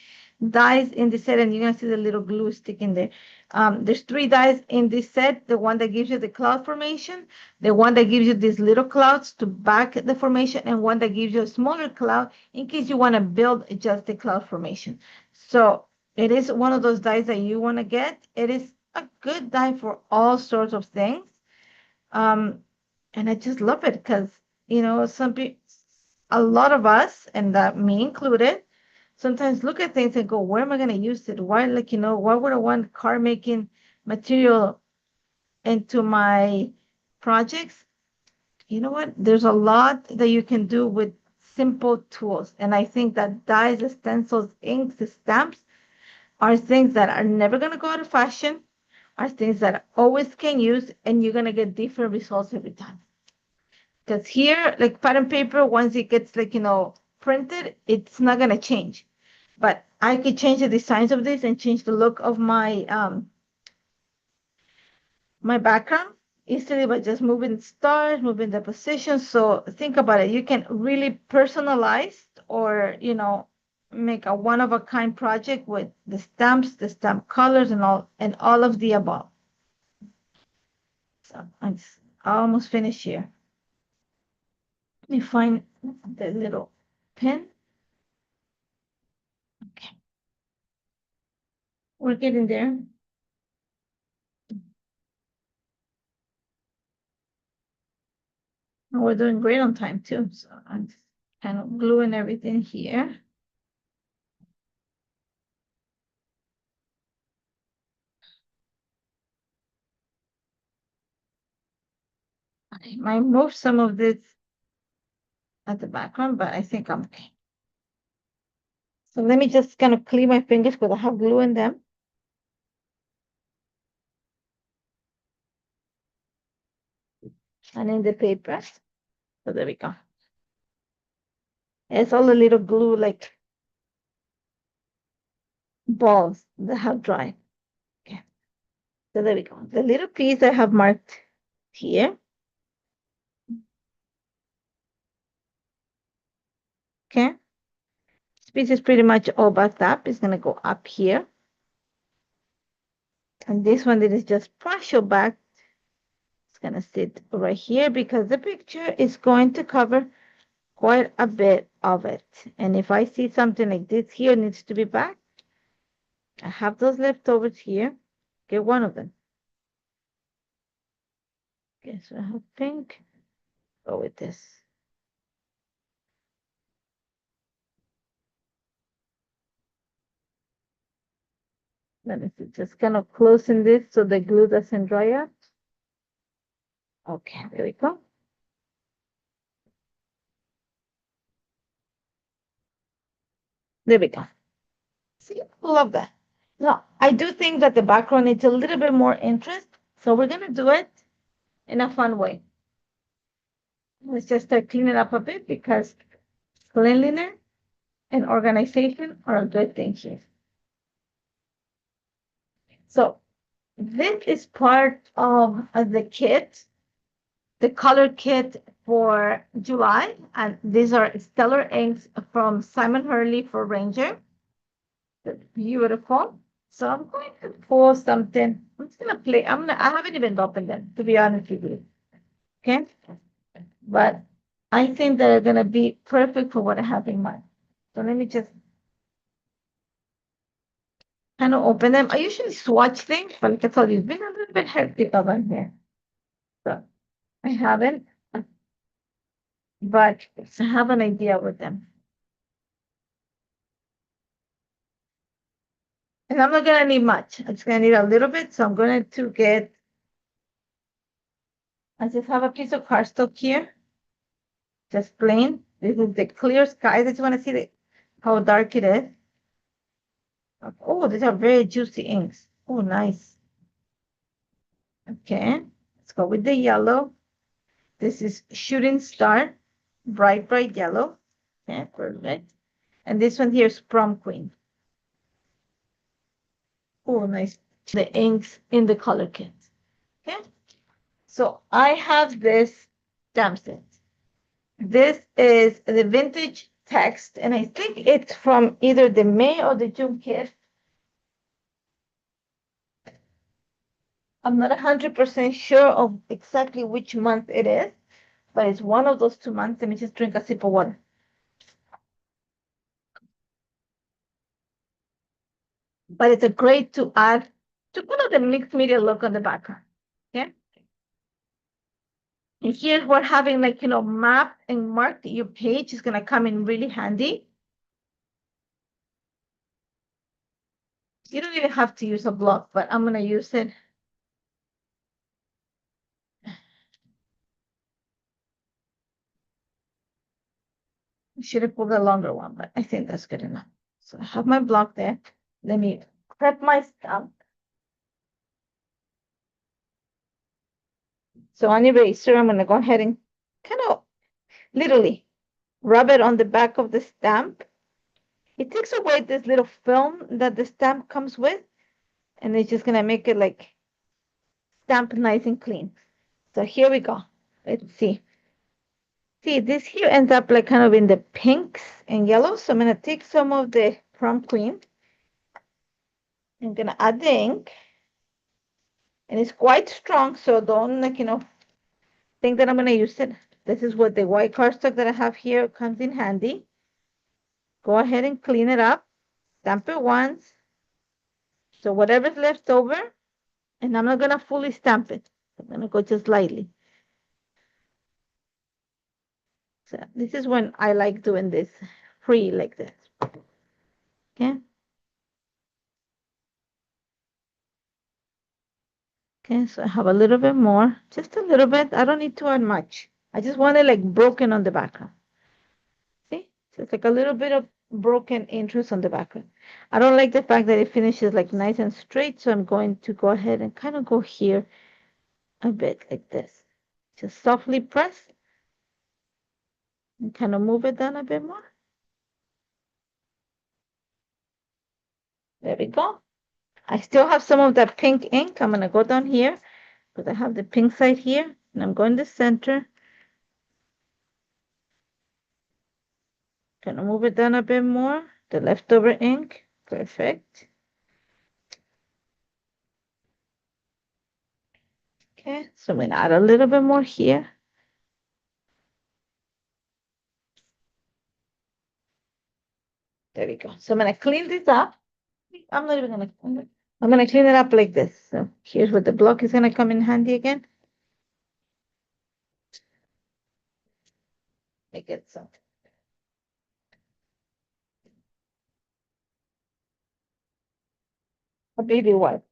dies in the set, and you're gonna see the little glue sticking there. There's three dies in this set. The one that gives you the cloud formation, the one that gives you these little clouds to back the formation, and one that gives you a smaller cloud in case you want to build just the cloud formation. So it is one of those dies that you want to get. It is a good die for all sorts of things. Um, and I just love it because, some people, a lot of us, and that me included, sometimes look at things and go, where am I going to use it? Why, why would I want car making material into my projects? You know what? There's a lot that you can do with simple tools. And I think that dyes, stencils, inks, stamps are things that are never going to go out of fashion, are things that always can use, and you're going to get different results every time. Because here, like pattern paper, once it gets printed, it's not gonna change. But I could change the designs of this and change the look of my background easily by just moving stars, moving the position. So think about it. You can really personalize or make a one of a kind project with the stamps, the stamp colors, and all of the above. So I'm almost finished here. Let me find the little pen. Okay. We're getting there. And we're doing great on time too. So I'm just kind of gluing everything here. I might move some of this at the background, but I think I'm okay. So let me just kind of clean my fingers because I have glue in them. And in the paper. So there we go. It's all a little glue like balls that have dried. Okay. So there we go. The little piece I have marked here. Okay. This piece is pretty much all backed up. It's gonna go up here. And this one that is just partial back, it's gonna sit right here because the picture is going to cover quite a bit of it. And if I see something like this here needs to be back, I have those leftovers here. Get one of them. Okay, so I have pink. Go with this. Let me see, just kind of closing this so the glue doesn't dry out. Okay, there we go. There we go. See, I love that. Now, I do think that the background needs a little bit more interest, so we're gonna do it in a fun way. Let's just start cleaning up a bit because cleanliness and organization are a good thing here. So this is part of the kit, the color kit for July, and these are stellar inks from Simon Hurley for Ranger. That's beautiful. So I'm going to pour something. I'm just gonna play. I haven't even opened them, to be honest with you. Okay, but I think they're gonna be perfect for what I have in mind. So let me just kind of open them. I usually swatch things, but like I told you, it's been a little bit hectic over here. So I haven't, but I have an idea with them. And I'm not gonna need much. I'm just gonna need a little bit. So I'm going to get, I just have a piece of cardstock here. Just plain. This is the clear sky. I just want to see how dark it is. Oh, these are very juicy inks. Oh, nice. Okay, let's go with the yellow. This is Shooting Star, bright, bright yellow. Okay, perfect. And this one here is Prom Queen. Oh, nice. The inks in the color kit. Okay, so I have this stamps it. This is the vintage text, and I think it's from either the May or the June kit. I'm not 100% sure of exactly which month it is, but it's one of those 2 months. Let me just drink a sip of water. But it's a great to add to kind of the mixed media look on the background. Okay. And here's where having like, map and marked your page is going to come in really handy. You don't even have to use a block, but I'm going to use it. I should have pulled a longer one, but I think that's good enough. So I have my block there. Let me prep my stamp. So on eraser, I'm going to go ahead and kind of literally rub it on the back of the stamp. It takes away this little film that the stamp comes with, and it's just going to make it like stamp nice and clean. So here we go. Let's see. See, this here ends up like kind of in the pinks and yellows. So I'm going to take some of the prom queen. I'm going to add the ink. And it's quite strong, so don't think that I'm going to use it. This is what the white cardstock that I have here comes in handy. Go ahead and clean it up. Stamp it once. So whatever's left over, and I'm not going to fully stamp it. I'm going to go just lightly. So this is when I like doing this free like this. Okay. Okay, so I have a little bit more, just a little bit. I don't need to add much. I just want it like broken on the background. See? So it's like a little bit of broken interest on the background. I don't like the fact that it finishes like nice and straight, so I'm going to go ahead and kind of go here a bit like this. Just softly press and kind of move it down a bit more. There we go. I still have some of that pink ink. I'm going to go down here because I have the pink side here, and I'm going to center. Kind of move it down a bit more. The leftover ink. Perfect. Okay, so I'm going to add a little bit more here. There we go. So I'm going to clean this up. I'm not even going to, I'm going to clean it up like this. So here's where the block is going to come in handy again. Make it so. A baby wipe.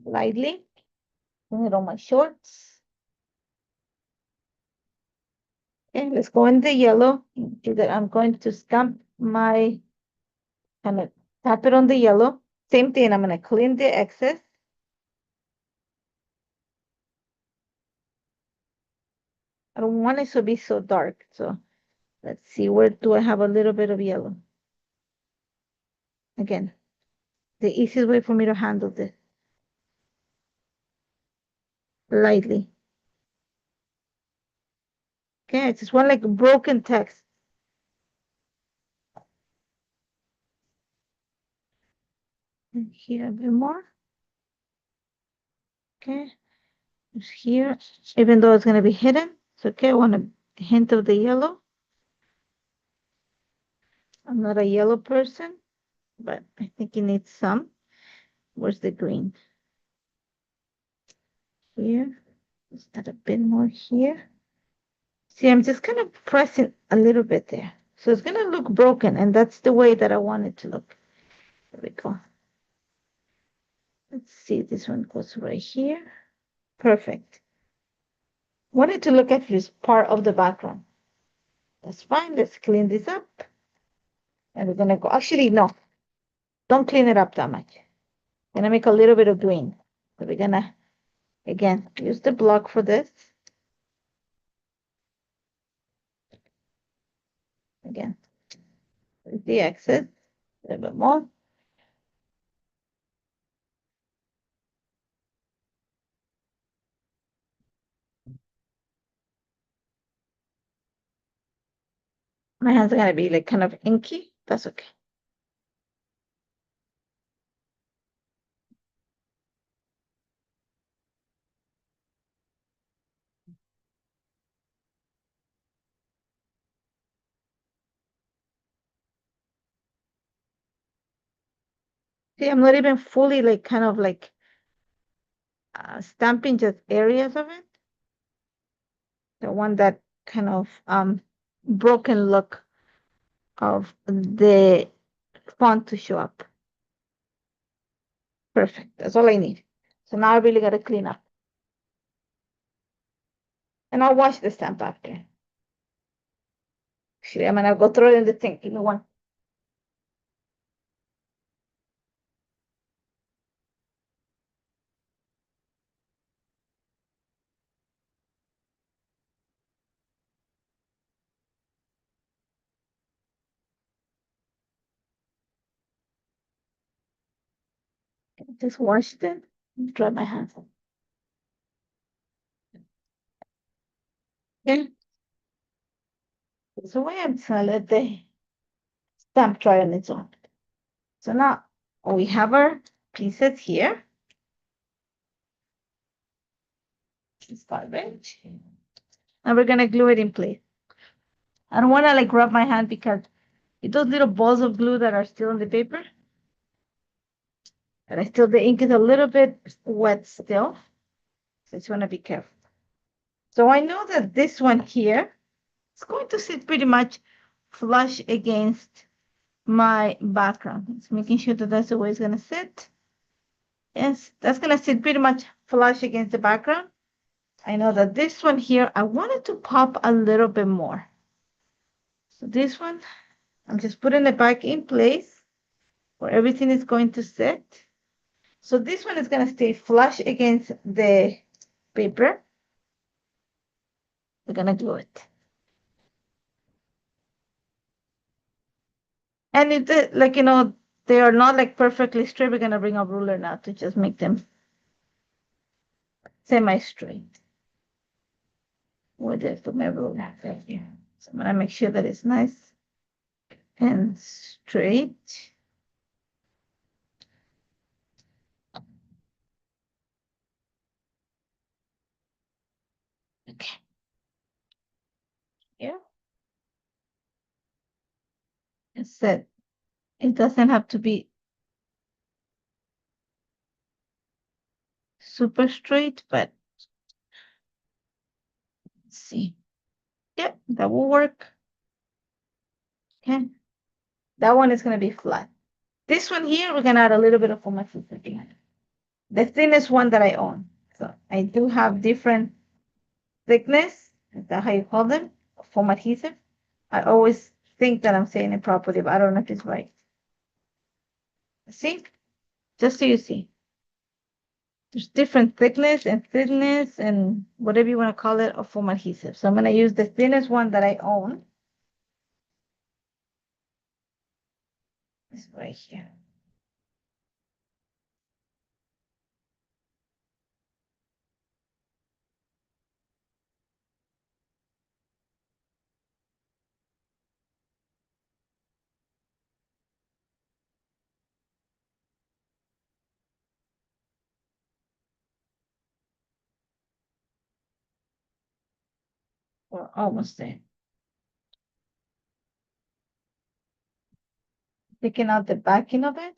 Lightly. Put it on my shorts. Okay, let's go in the yellow. Either I'm going to stamp my, kind of tap it on the yellow. Same thing, I'm going to clean the excess. I don't want it to be so dark. So let's see, where do I have a little bit of yellow? Again, the easiest way for me to handle this. Lightly. Okay, I just want like broken text. And here a bit more. Okay, just here, even though it's going to be hidden. It's okay, I want a hint of the yellow. I'm not a yellow person, but I think it needs some. Where's the green? Here, just add a bit more here. See, I'm just kind of pressing a little bit there. So it's going to look broken, and that's the way that I want it to look. There we go. Let's see, this one goes right here. Perfect. Wanted to look at this part of the background. That's fine. Let's clean this up. And we're gonna go, actually, no, don't clean it up that much. Gonna make a little bit of green. So we're gonna, again, use the block for this. Again, the excess, a little bit more. My hands are gonna be like kind of inky. That's okay. See, I'm not even fully like kind of like stamping just areas of it. The one that kind of broken look of the font to show up. Perfect. That's all I need. So now I really gotta clean up. And I'll wash the stamp after. Actually, I'm gonna go throw it in the sink. Give me one. Just wash it. Dry my hands. Okay. So I am just gonna let the stamp dry on its own. So now we have our pieces here. It's garbage. And we're gonna glue it in place. I don't wanna like rub my hand because those little balls of glue that are still on the paper. And the ink is a little bit wet still. So I just wanna be careful. So I know that this one here is going to sit pretty much flush against my background. It's making sure that that's the way it's gonna sit. Yes, that's gonna sit pretty much flush against the background. I know that this one here, I wanted to pop a little bit more. So this one, I'm just putting it back in place where everything is going to sit. So this one is gonna stay flush against the paper. We're gonna glue it. And if like, they are not like perfectly straight, we're gonna bring a ruler now to just make them semi-straight. Where did I put my ruler? Right here. So I'm gonna make sure that it's nice and straight. Okay. Yeah. It's that it doesn't have to be super straight, but let's see. Yep, that will work. Okay. That one is gonna be flat. This one here, we're gonna add a little bit of foam adhesive behind it. The thinnest one that I own. So I do have different thickness. Is that how you call them? Foam adhesive. I always think that I'm saying it properly, but I don't know if it's right. See? Just so you see. There's different thickness and thinness and whatever you want to call it of foam adhesive. So I'm going to use the thinnest one that I own. It's right here. We're almost there. Taking out the backing of it.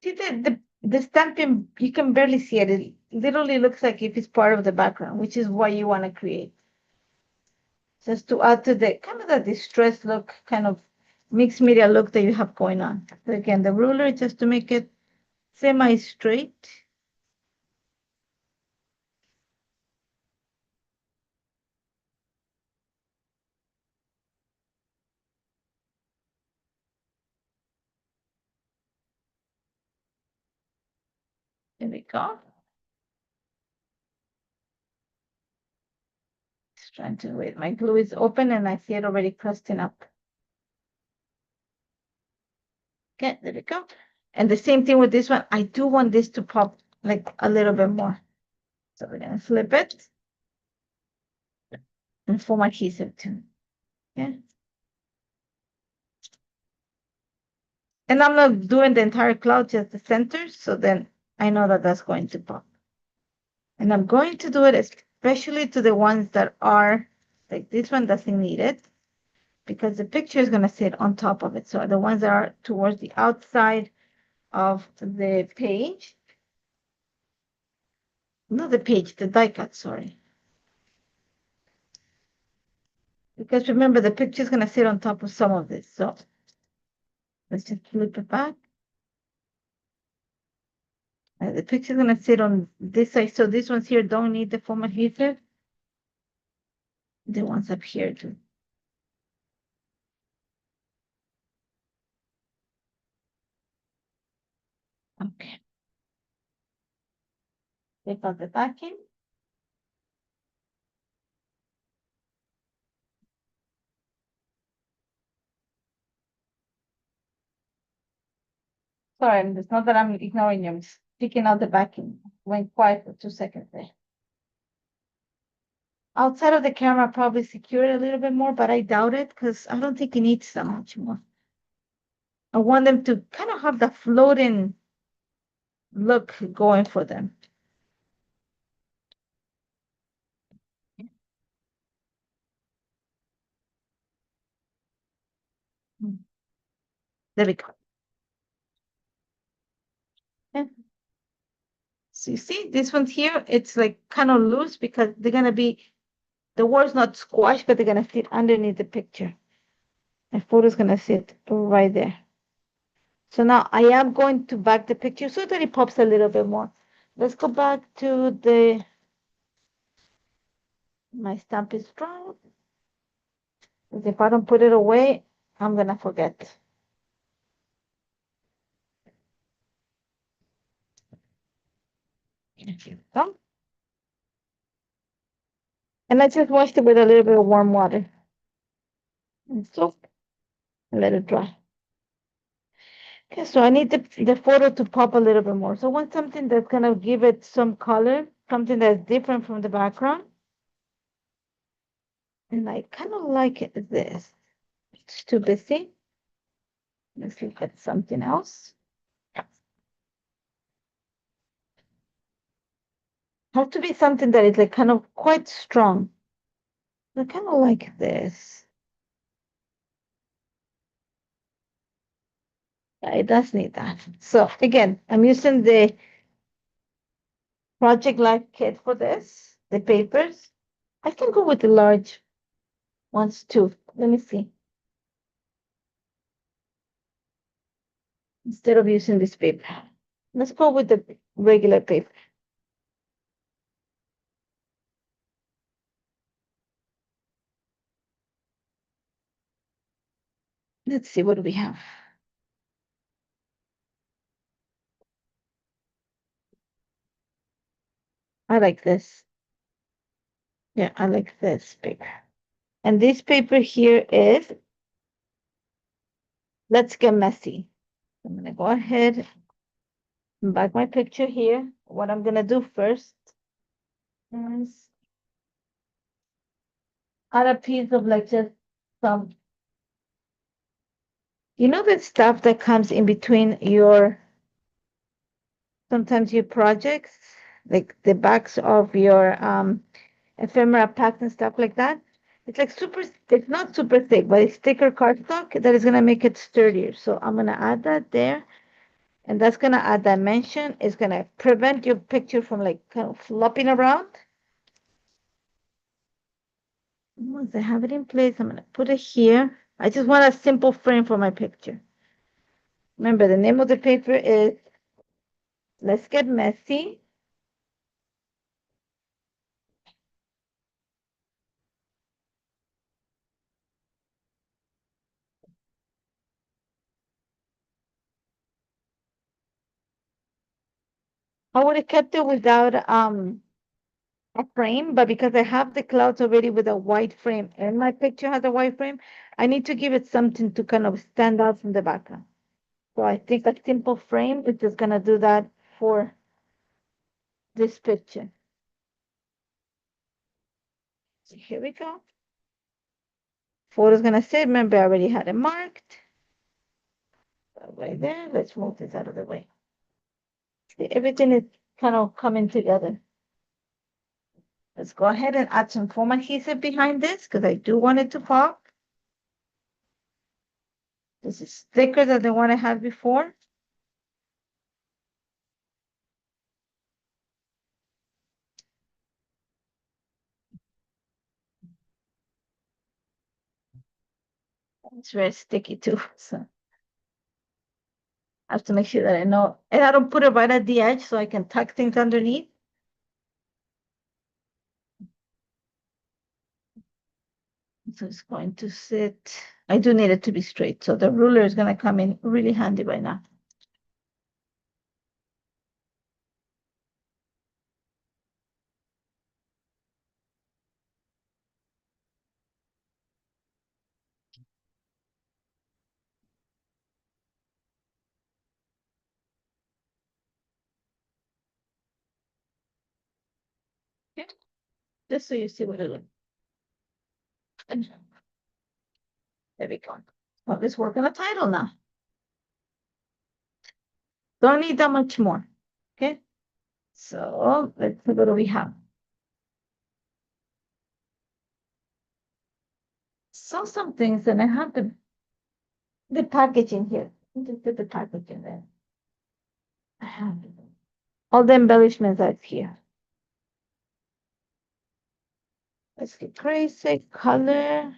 See the stamping, you can barely see it. It literally looks like if it's part of the background, which is what you want to create. Just to add to the kind of the distressed look, kind of mixed media look that you have going on. So again, the ruler just to make it semi-straight. There we go. Just trying to wait. My glue is open and I see it already crusting up. Okay, there we go. And the same thing with this one. I do want this to pop like a little bit more. So we're gonna flip it. and foam adhesive too. Yeah. And I'm not doing the entire cloud, just the center. So then I know that that's going to pop. And I'm going to do it especially to the ones that are like this one doesn't need it because the picture is going to sit on top of it. So the ones that are towards the outside of the page, not the page, the die cut, sorry. Because remember, the picture is going to sit on top of some of this. So let's just flip it back. The picture is going to sit on this side. So these ones here don't need the foam adhesive. The ones up here do. Okay. Take out the backing. Sorry, it's not that I'm ignoring you. I'm just taking out the backing. Went quiet for 2 seconds there. Outside of the camera, probably secure it a little bit more, but I doubt it because I don't think it needs that much more. I want them to kind of have the floating look going for them. There we go. Yeah. So you see, this one's here, it's like kind of loose because they're gonna be, the word's not squashed, but they're gonna sit underneath the picture. The photo's gonna sit right there. So now I am going to back the picture so that it pops a little bit more. Let's go back to my stamp is dry. If I don't put it away, I'm gonna forget. So, and I just washed it with a little bit of warm water and soap and let it dry. Okay, so I need the photo to pop a little bit more. So I want something that's gonna give it some color, something that's different from the background. And I kind of like this. It's too busy. Let's look at something else. Has to be something that is like kind of quite strong. I kind of like this. Yeah, it does need that. So again, I'm using the Project Life kit for this, the papers. I can go with the large ones too. Let me see. Instead of using this paper. Let's go with the regular paper. Let's see, what do we have? I like this. Yeah, I like this paper. And this paper here is Let's Get Messy. I'm gonna go ahead and back my picture here. What I'm gonna do first is add a piece of like just some, you know, the stuff that comes in between your, sometimes your projects, like the backs of your ephemera packs and stuff like that. It's like super, it's not super thick, but it's thicker cardstock that is gonna make it sturdier. So I'm gonna add that there. And that's gonna add dimension. It's gonna prevent your picture from like kind of flopping around. Once I have it in place, I'm gonna put it here. I just want a simple frame for my picture. Remember, the name of the paper is Let's Get Messy. I would have kept it without a frame, but because I have the clouds already with a white frame and my picture has a white frame, I need to give it something to kind of stand out from the background. So I think a simple frame is just gonna do that for this picture. So here we go. Photo's gonna sit. Remember, I already had it marked. Right there. Let's move this out of the way. See, everything is kind of coming together. Let's go ahead and add some foam adhesive behind this because I do want it to pop. This is thicker than the one I had before. It's very sticky too, so I have to make sure that I know. And I don't put it right at the edge so I can tuck things underneath. So it's going to sit. I do need it to be straight, so the ruler is going to come in really handy right now. Okay. Just so you see what it looks like. There we go. Well, let's work on the title now. Don't need that much more. Okay. So let's see what do we have. So some things, and I have the packaging here. Just put the packaging there. I have all the embellishments that's here. Let's get crazy. Color.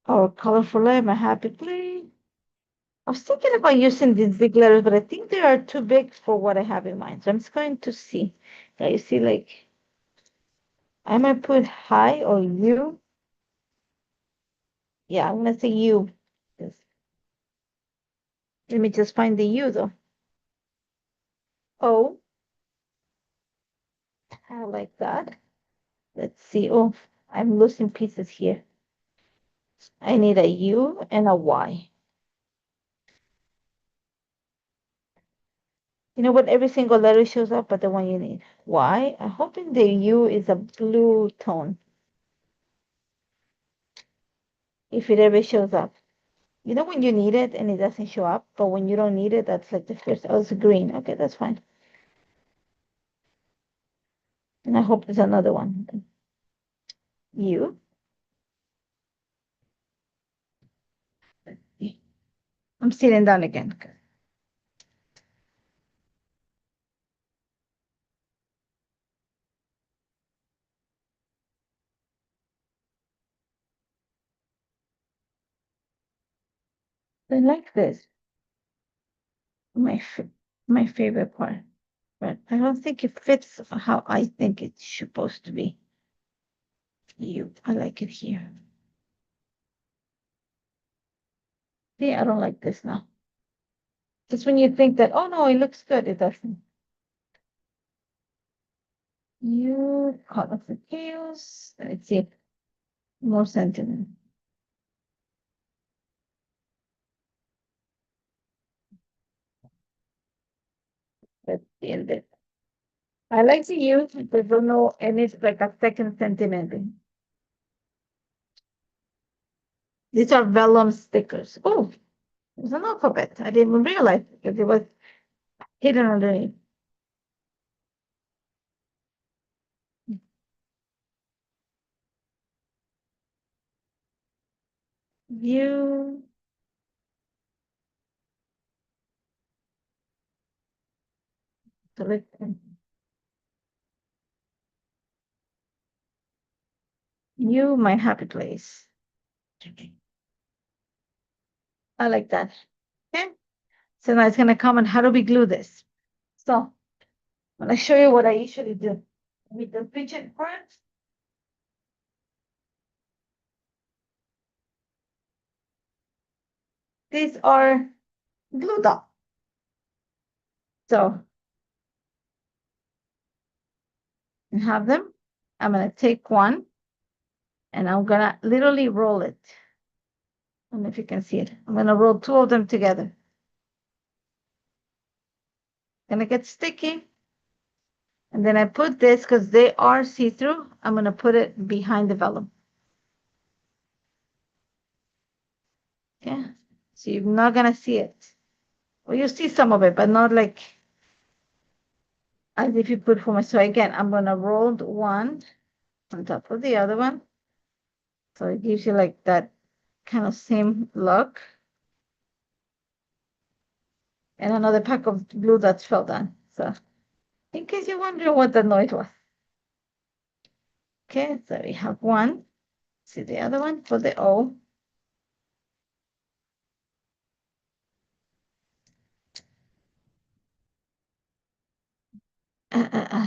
Or colorful light, my happy play. I was thinking about using these big letters, but I think they are too big for what I have in mind. So I'm just going to see. Yeah, you see, like, I might put hi or you. Yeah, I'm gonna say you. Let me just find the U though. Oh, I like that. Let's see. Oh, I'm losing pieces here. I need a U and a Y. You know what? Every single letter shows up, but the one you need. Y. I'm hoping the U is a blue tone. If it ever shows up. You know when you need it and it doesn't show up, but when you don't need it, that's like the first. Oh, it's green. Okay, that's fine. And I hope there's another one. You. I'm sitting down again. I like this. My favorite part, but I don't think it fits how I think it's supposed to be. You. I like it here. See, I don't like this now. Just when you think that, oh no, it looks good, it doesn't. You. Call of the chaos. Let's see. More sentiment. Let's end it. I like to use, but don't know, and it's like a second sentiment. These are vellum stickers. Oh, there's an alphabet. I didn't even realize because it was hidden underneath. You. Select you, my happy place. I like that. Okay. So now it's gonna come and how do we glue this? So I'm gonna show you what I usually do. With the fidget first. These are glue dots. So I have them. I'm gonna take one and I'm gonna literally roll it. I don't know if you can see it. I'm gonna roll two of them together. Gonna get sticky. And then I put this, because they are see-through, I'm going to put it behind the vellum. Okay, so you're not going to see it. Well, you see some of it, but not like as if you put for my. So again, I'm going to roll one on top of the other one. So it gives you like that kind of same look. And another pack of glue dots fell down. So in case you're wondering what the noise was. Okay, so we have one. See the other one for the O.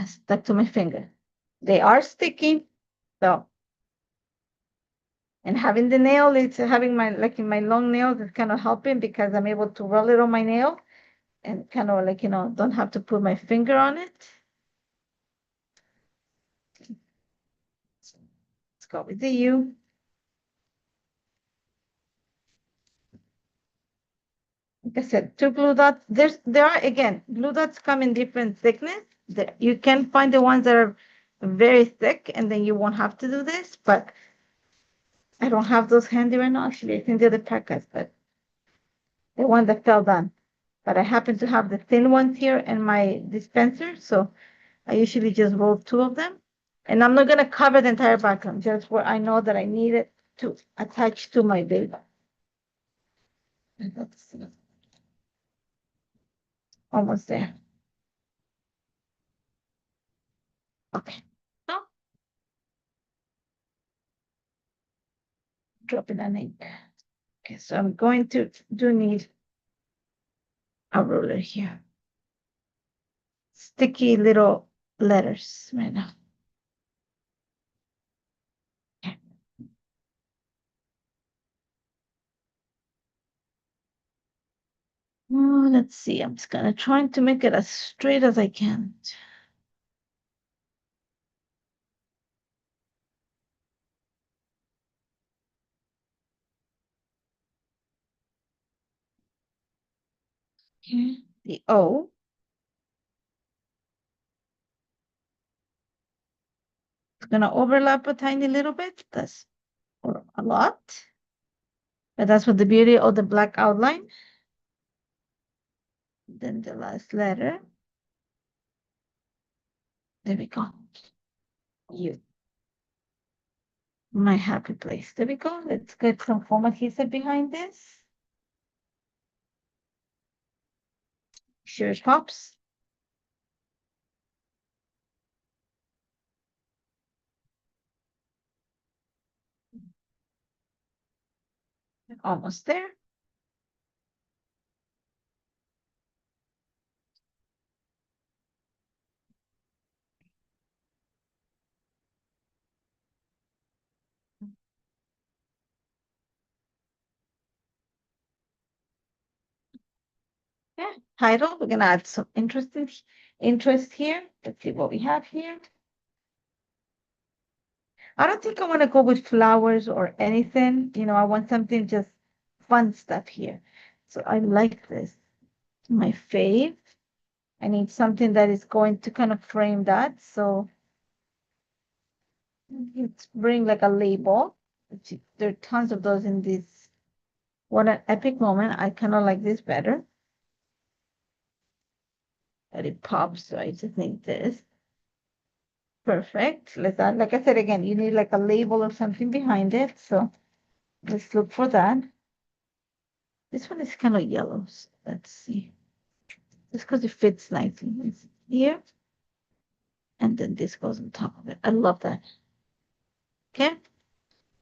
Stuck to my finger. They are sticky, so. And having the nail, it's having my, like in my long nails, it's kind of helping because I'm able to roll it on my nail and kind of like, don't have to put my finger on it. Let's go with the U. Like I said, two glue dots. There are, again, glue dots come in different thickness. You can find the ones that are very thick, and then you won't have to do this, but I don't have those handy right now. Actually, I think they're the packets, but the one that fell down. But I happen to have the thin ones here in my dispenser, so I usually just roll two of them. And I'm not gonna cover the entire background, just where I know that I need it to attach to my baby. That's almost there. Okay. Now, drop in an ink. Okay, so I'm going to need a ruler here. Sticky little letters right now. Okay. Oh, let's see. I'm just gonna try to make it as straight as I can. Okay. The O. It's gonna overlap a tiny little bit. That's or a lot. But that's what the beauty of the black outline. Then the last letter. There we go. U. My happy place. There we go. Let's get some foam adhesive behind this. Sure it pops. Almost there. Yeah. Title. We're gonna add some interest here. Let's see what we have here. I don't think I want to go with flowers or anything. I want something just fun stuff here. So I like this. My fave. I need something that is going to kind of frame that. So let's bring like a label. There are tons of those in this. What an epic moment. I kind of like this better. That it pops. So I just need this. Perfect. Let's add, like I said again, you need like a label or something behind it. So let's look for that. This one is kind of yellow. So let's see. Just because it fits nicely. It's here. And then this goes on top of it. I love that. Okay.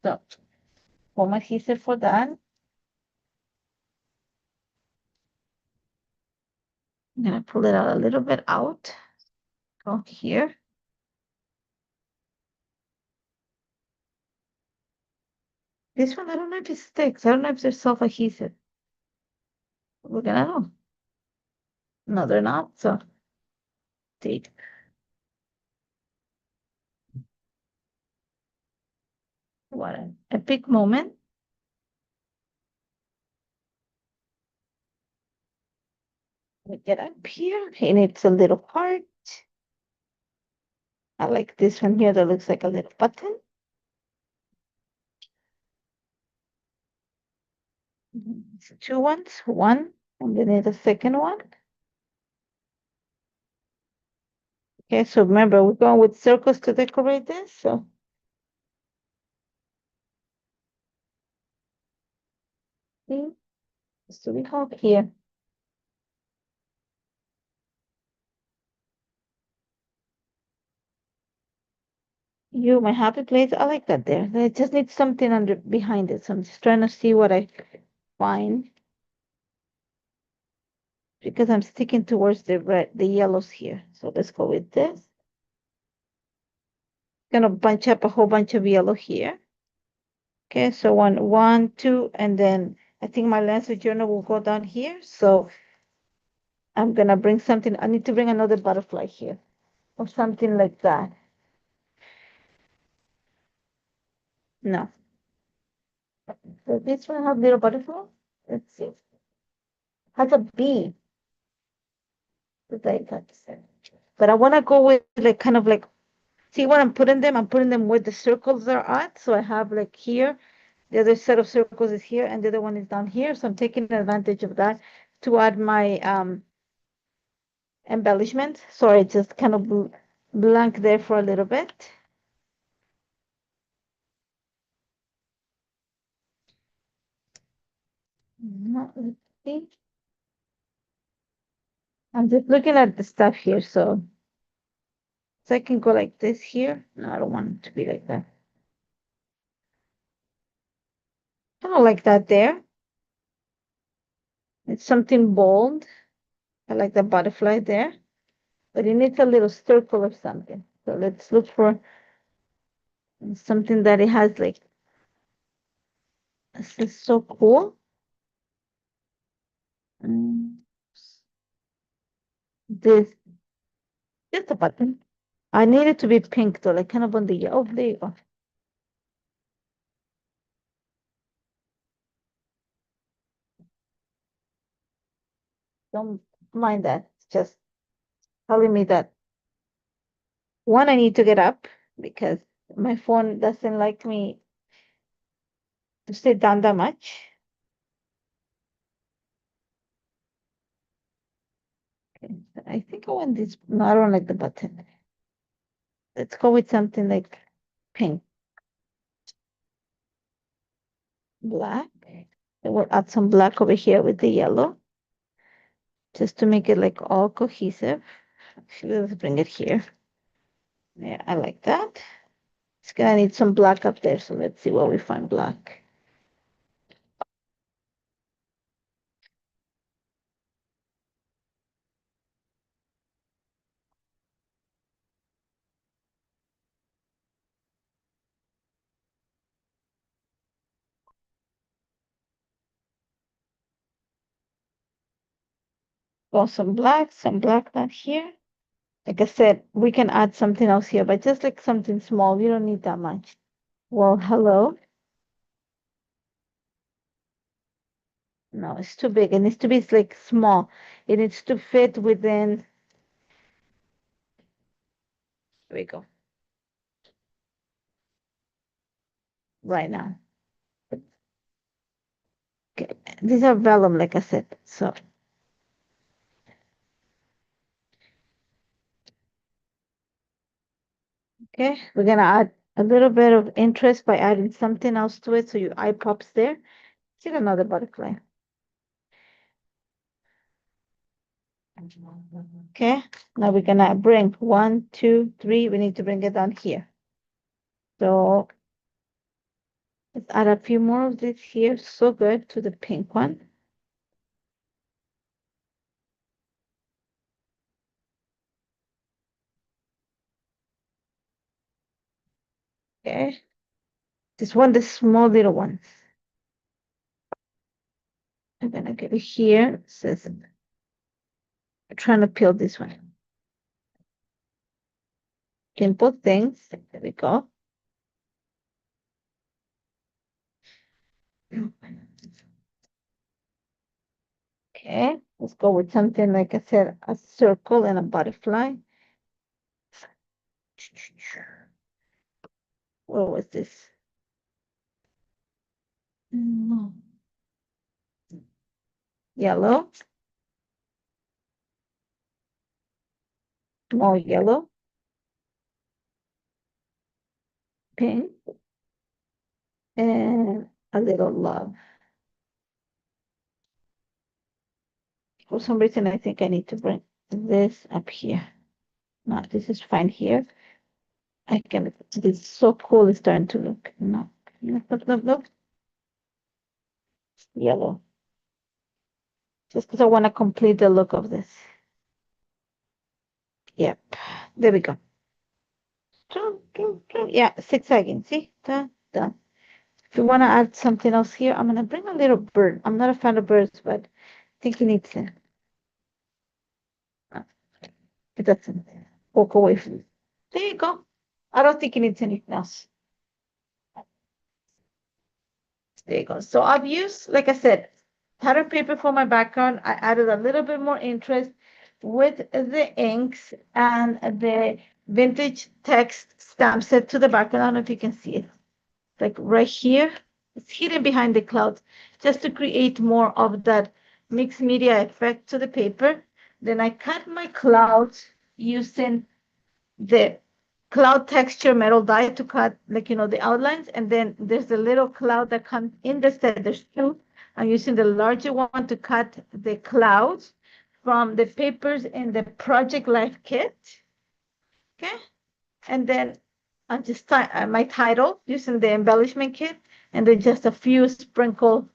So foam adhesive for that. I'm gonna pull it out a little bit out. Go here. This one, I don't know if it sticks. I don't know if they're self-adhesive. We're gonna know. No, they're not. So take. What an epic moment. We get up here and it's a little heart. I like this one here that looks like a little button. It's two ones, one, and then there's a second one. Okay, so remember, we're going with circles to decorate this. So see, so we have here. You, my happy place. I like that there. I just need something under behind it. So I'm just trying to see what I find because I'm sticking towards the red, the yellows here. So let's go with this. Gonna bunch up a whole bunch of yellow here. Okay, so one, two, and then I think my lancet journal will go down here. So I'm gonna bring something. I need to bring another butterfly here or something like that. No. So this one have little butterfly. Let's see. Has a bee. But I want to go with like kind of like see what I'm putting them. I'm putting them where the circles are at. So I have like here, the other set of circles is here, and the other one is down here. So I'm taking advantage of that to add my embellishment. Sorry, just kind of blank there for a little bit. Let's see. I'm just looking at the stuff here, so I can go like this here. No, I don't want it to be like that. I don't like that there. It's something bold. I like the butterfly there, but it needs a little circle or something. So let's look for something that it has like, this is so cool. This, just a button. I need it to be pink though, like kind of on the, oh, there you go. Don't mind that. It's just telling me that one, I need to get up because my phone doesn't like me to sit down that much. Okay. I think I want this. No, I don't like the button. Let's go with something like pink, black. And we'll add some black over here with the yellow just to make it like all cohesive. Actually, let's bring it here. Yeah, I like that. It's gonna need some black up there, so let's see where we find black. Got some black down here. Like I said, we can add something else here, but just like something small. You don't need that much. Well, hello. No, it's too big. It needs to be like small. It needs to fit within. Here we go. Right now. Okay. These are vellum, like I said. So okay, we're gonna add a little bit of interest by adding something else to it so your eye pops there. Get another butterfly. Okay, now we're gonna bring one, two, three. We need to bring it down here. So let's add a few more of this here. So good to the pink one. Okay, this one, the small little ones. I'm gonna get it here. It says, I'm trying to peel this one. Simple things. There we go. Okay, let's go with something like I said, a circle and a butterfly. What was this? Mm, Yellow, more yellow, pink, and a little love. For some reason, I think I need to bring this up here. No, this is fine here. I can, it's so cool. It's starting to look. No, no, look, look, look. Yellow. Just because I want to complete the look of this. Yep. There we go. Yeah, zigzagging. See? Done, done. If you want to add something else here, I'm going to bring a little bird. I'm not a fan of birds, but I think it needs it. It doesn't. Walk away from it. There you go. I don't think it needs anything else. There you go. So I've used, like I said, pattern paper for my background. I added a little bit more interest with the inks and the vintage text stamp set to the background. I don't know if you can see it. Like right here, it's hidden behind the clouds, just to create more of that mixed media effect to the paper. Then I cut my clouds using the cloud texture metal die to cut, like, the outlines. And then there's a little cloud that comes in the set. There's two. I'm using the larger one to cut the clouds from the papers in the Project Life kit. Okay. And then I just my title using the embellishment kit, and then just a few sprinkle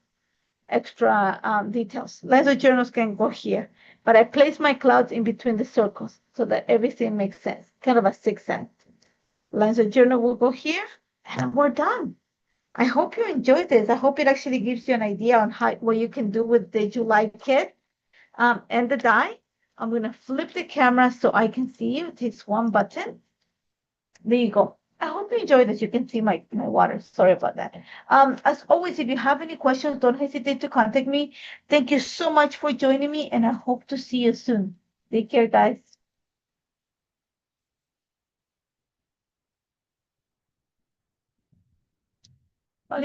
extra details. Lines of journals can go here, but I place my clouds in between the circles so that everything makes sense, kind of a zigzag. Lines of journal will go here, and we're done. I hope you enjoyed this. I hope it actually gives you an idea on what you can do with the July kit and the die. I'm gonna flip the camera so I can see you. It takes one button. There you go. I hope you enjoyed this. You can see my water. Sorry about that. As always, if you have any questions, don't hesitate to contact me. Thank you so much for joining me, and I hope to see you soon. Take care, guys. Oh,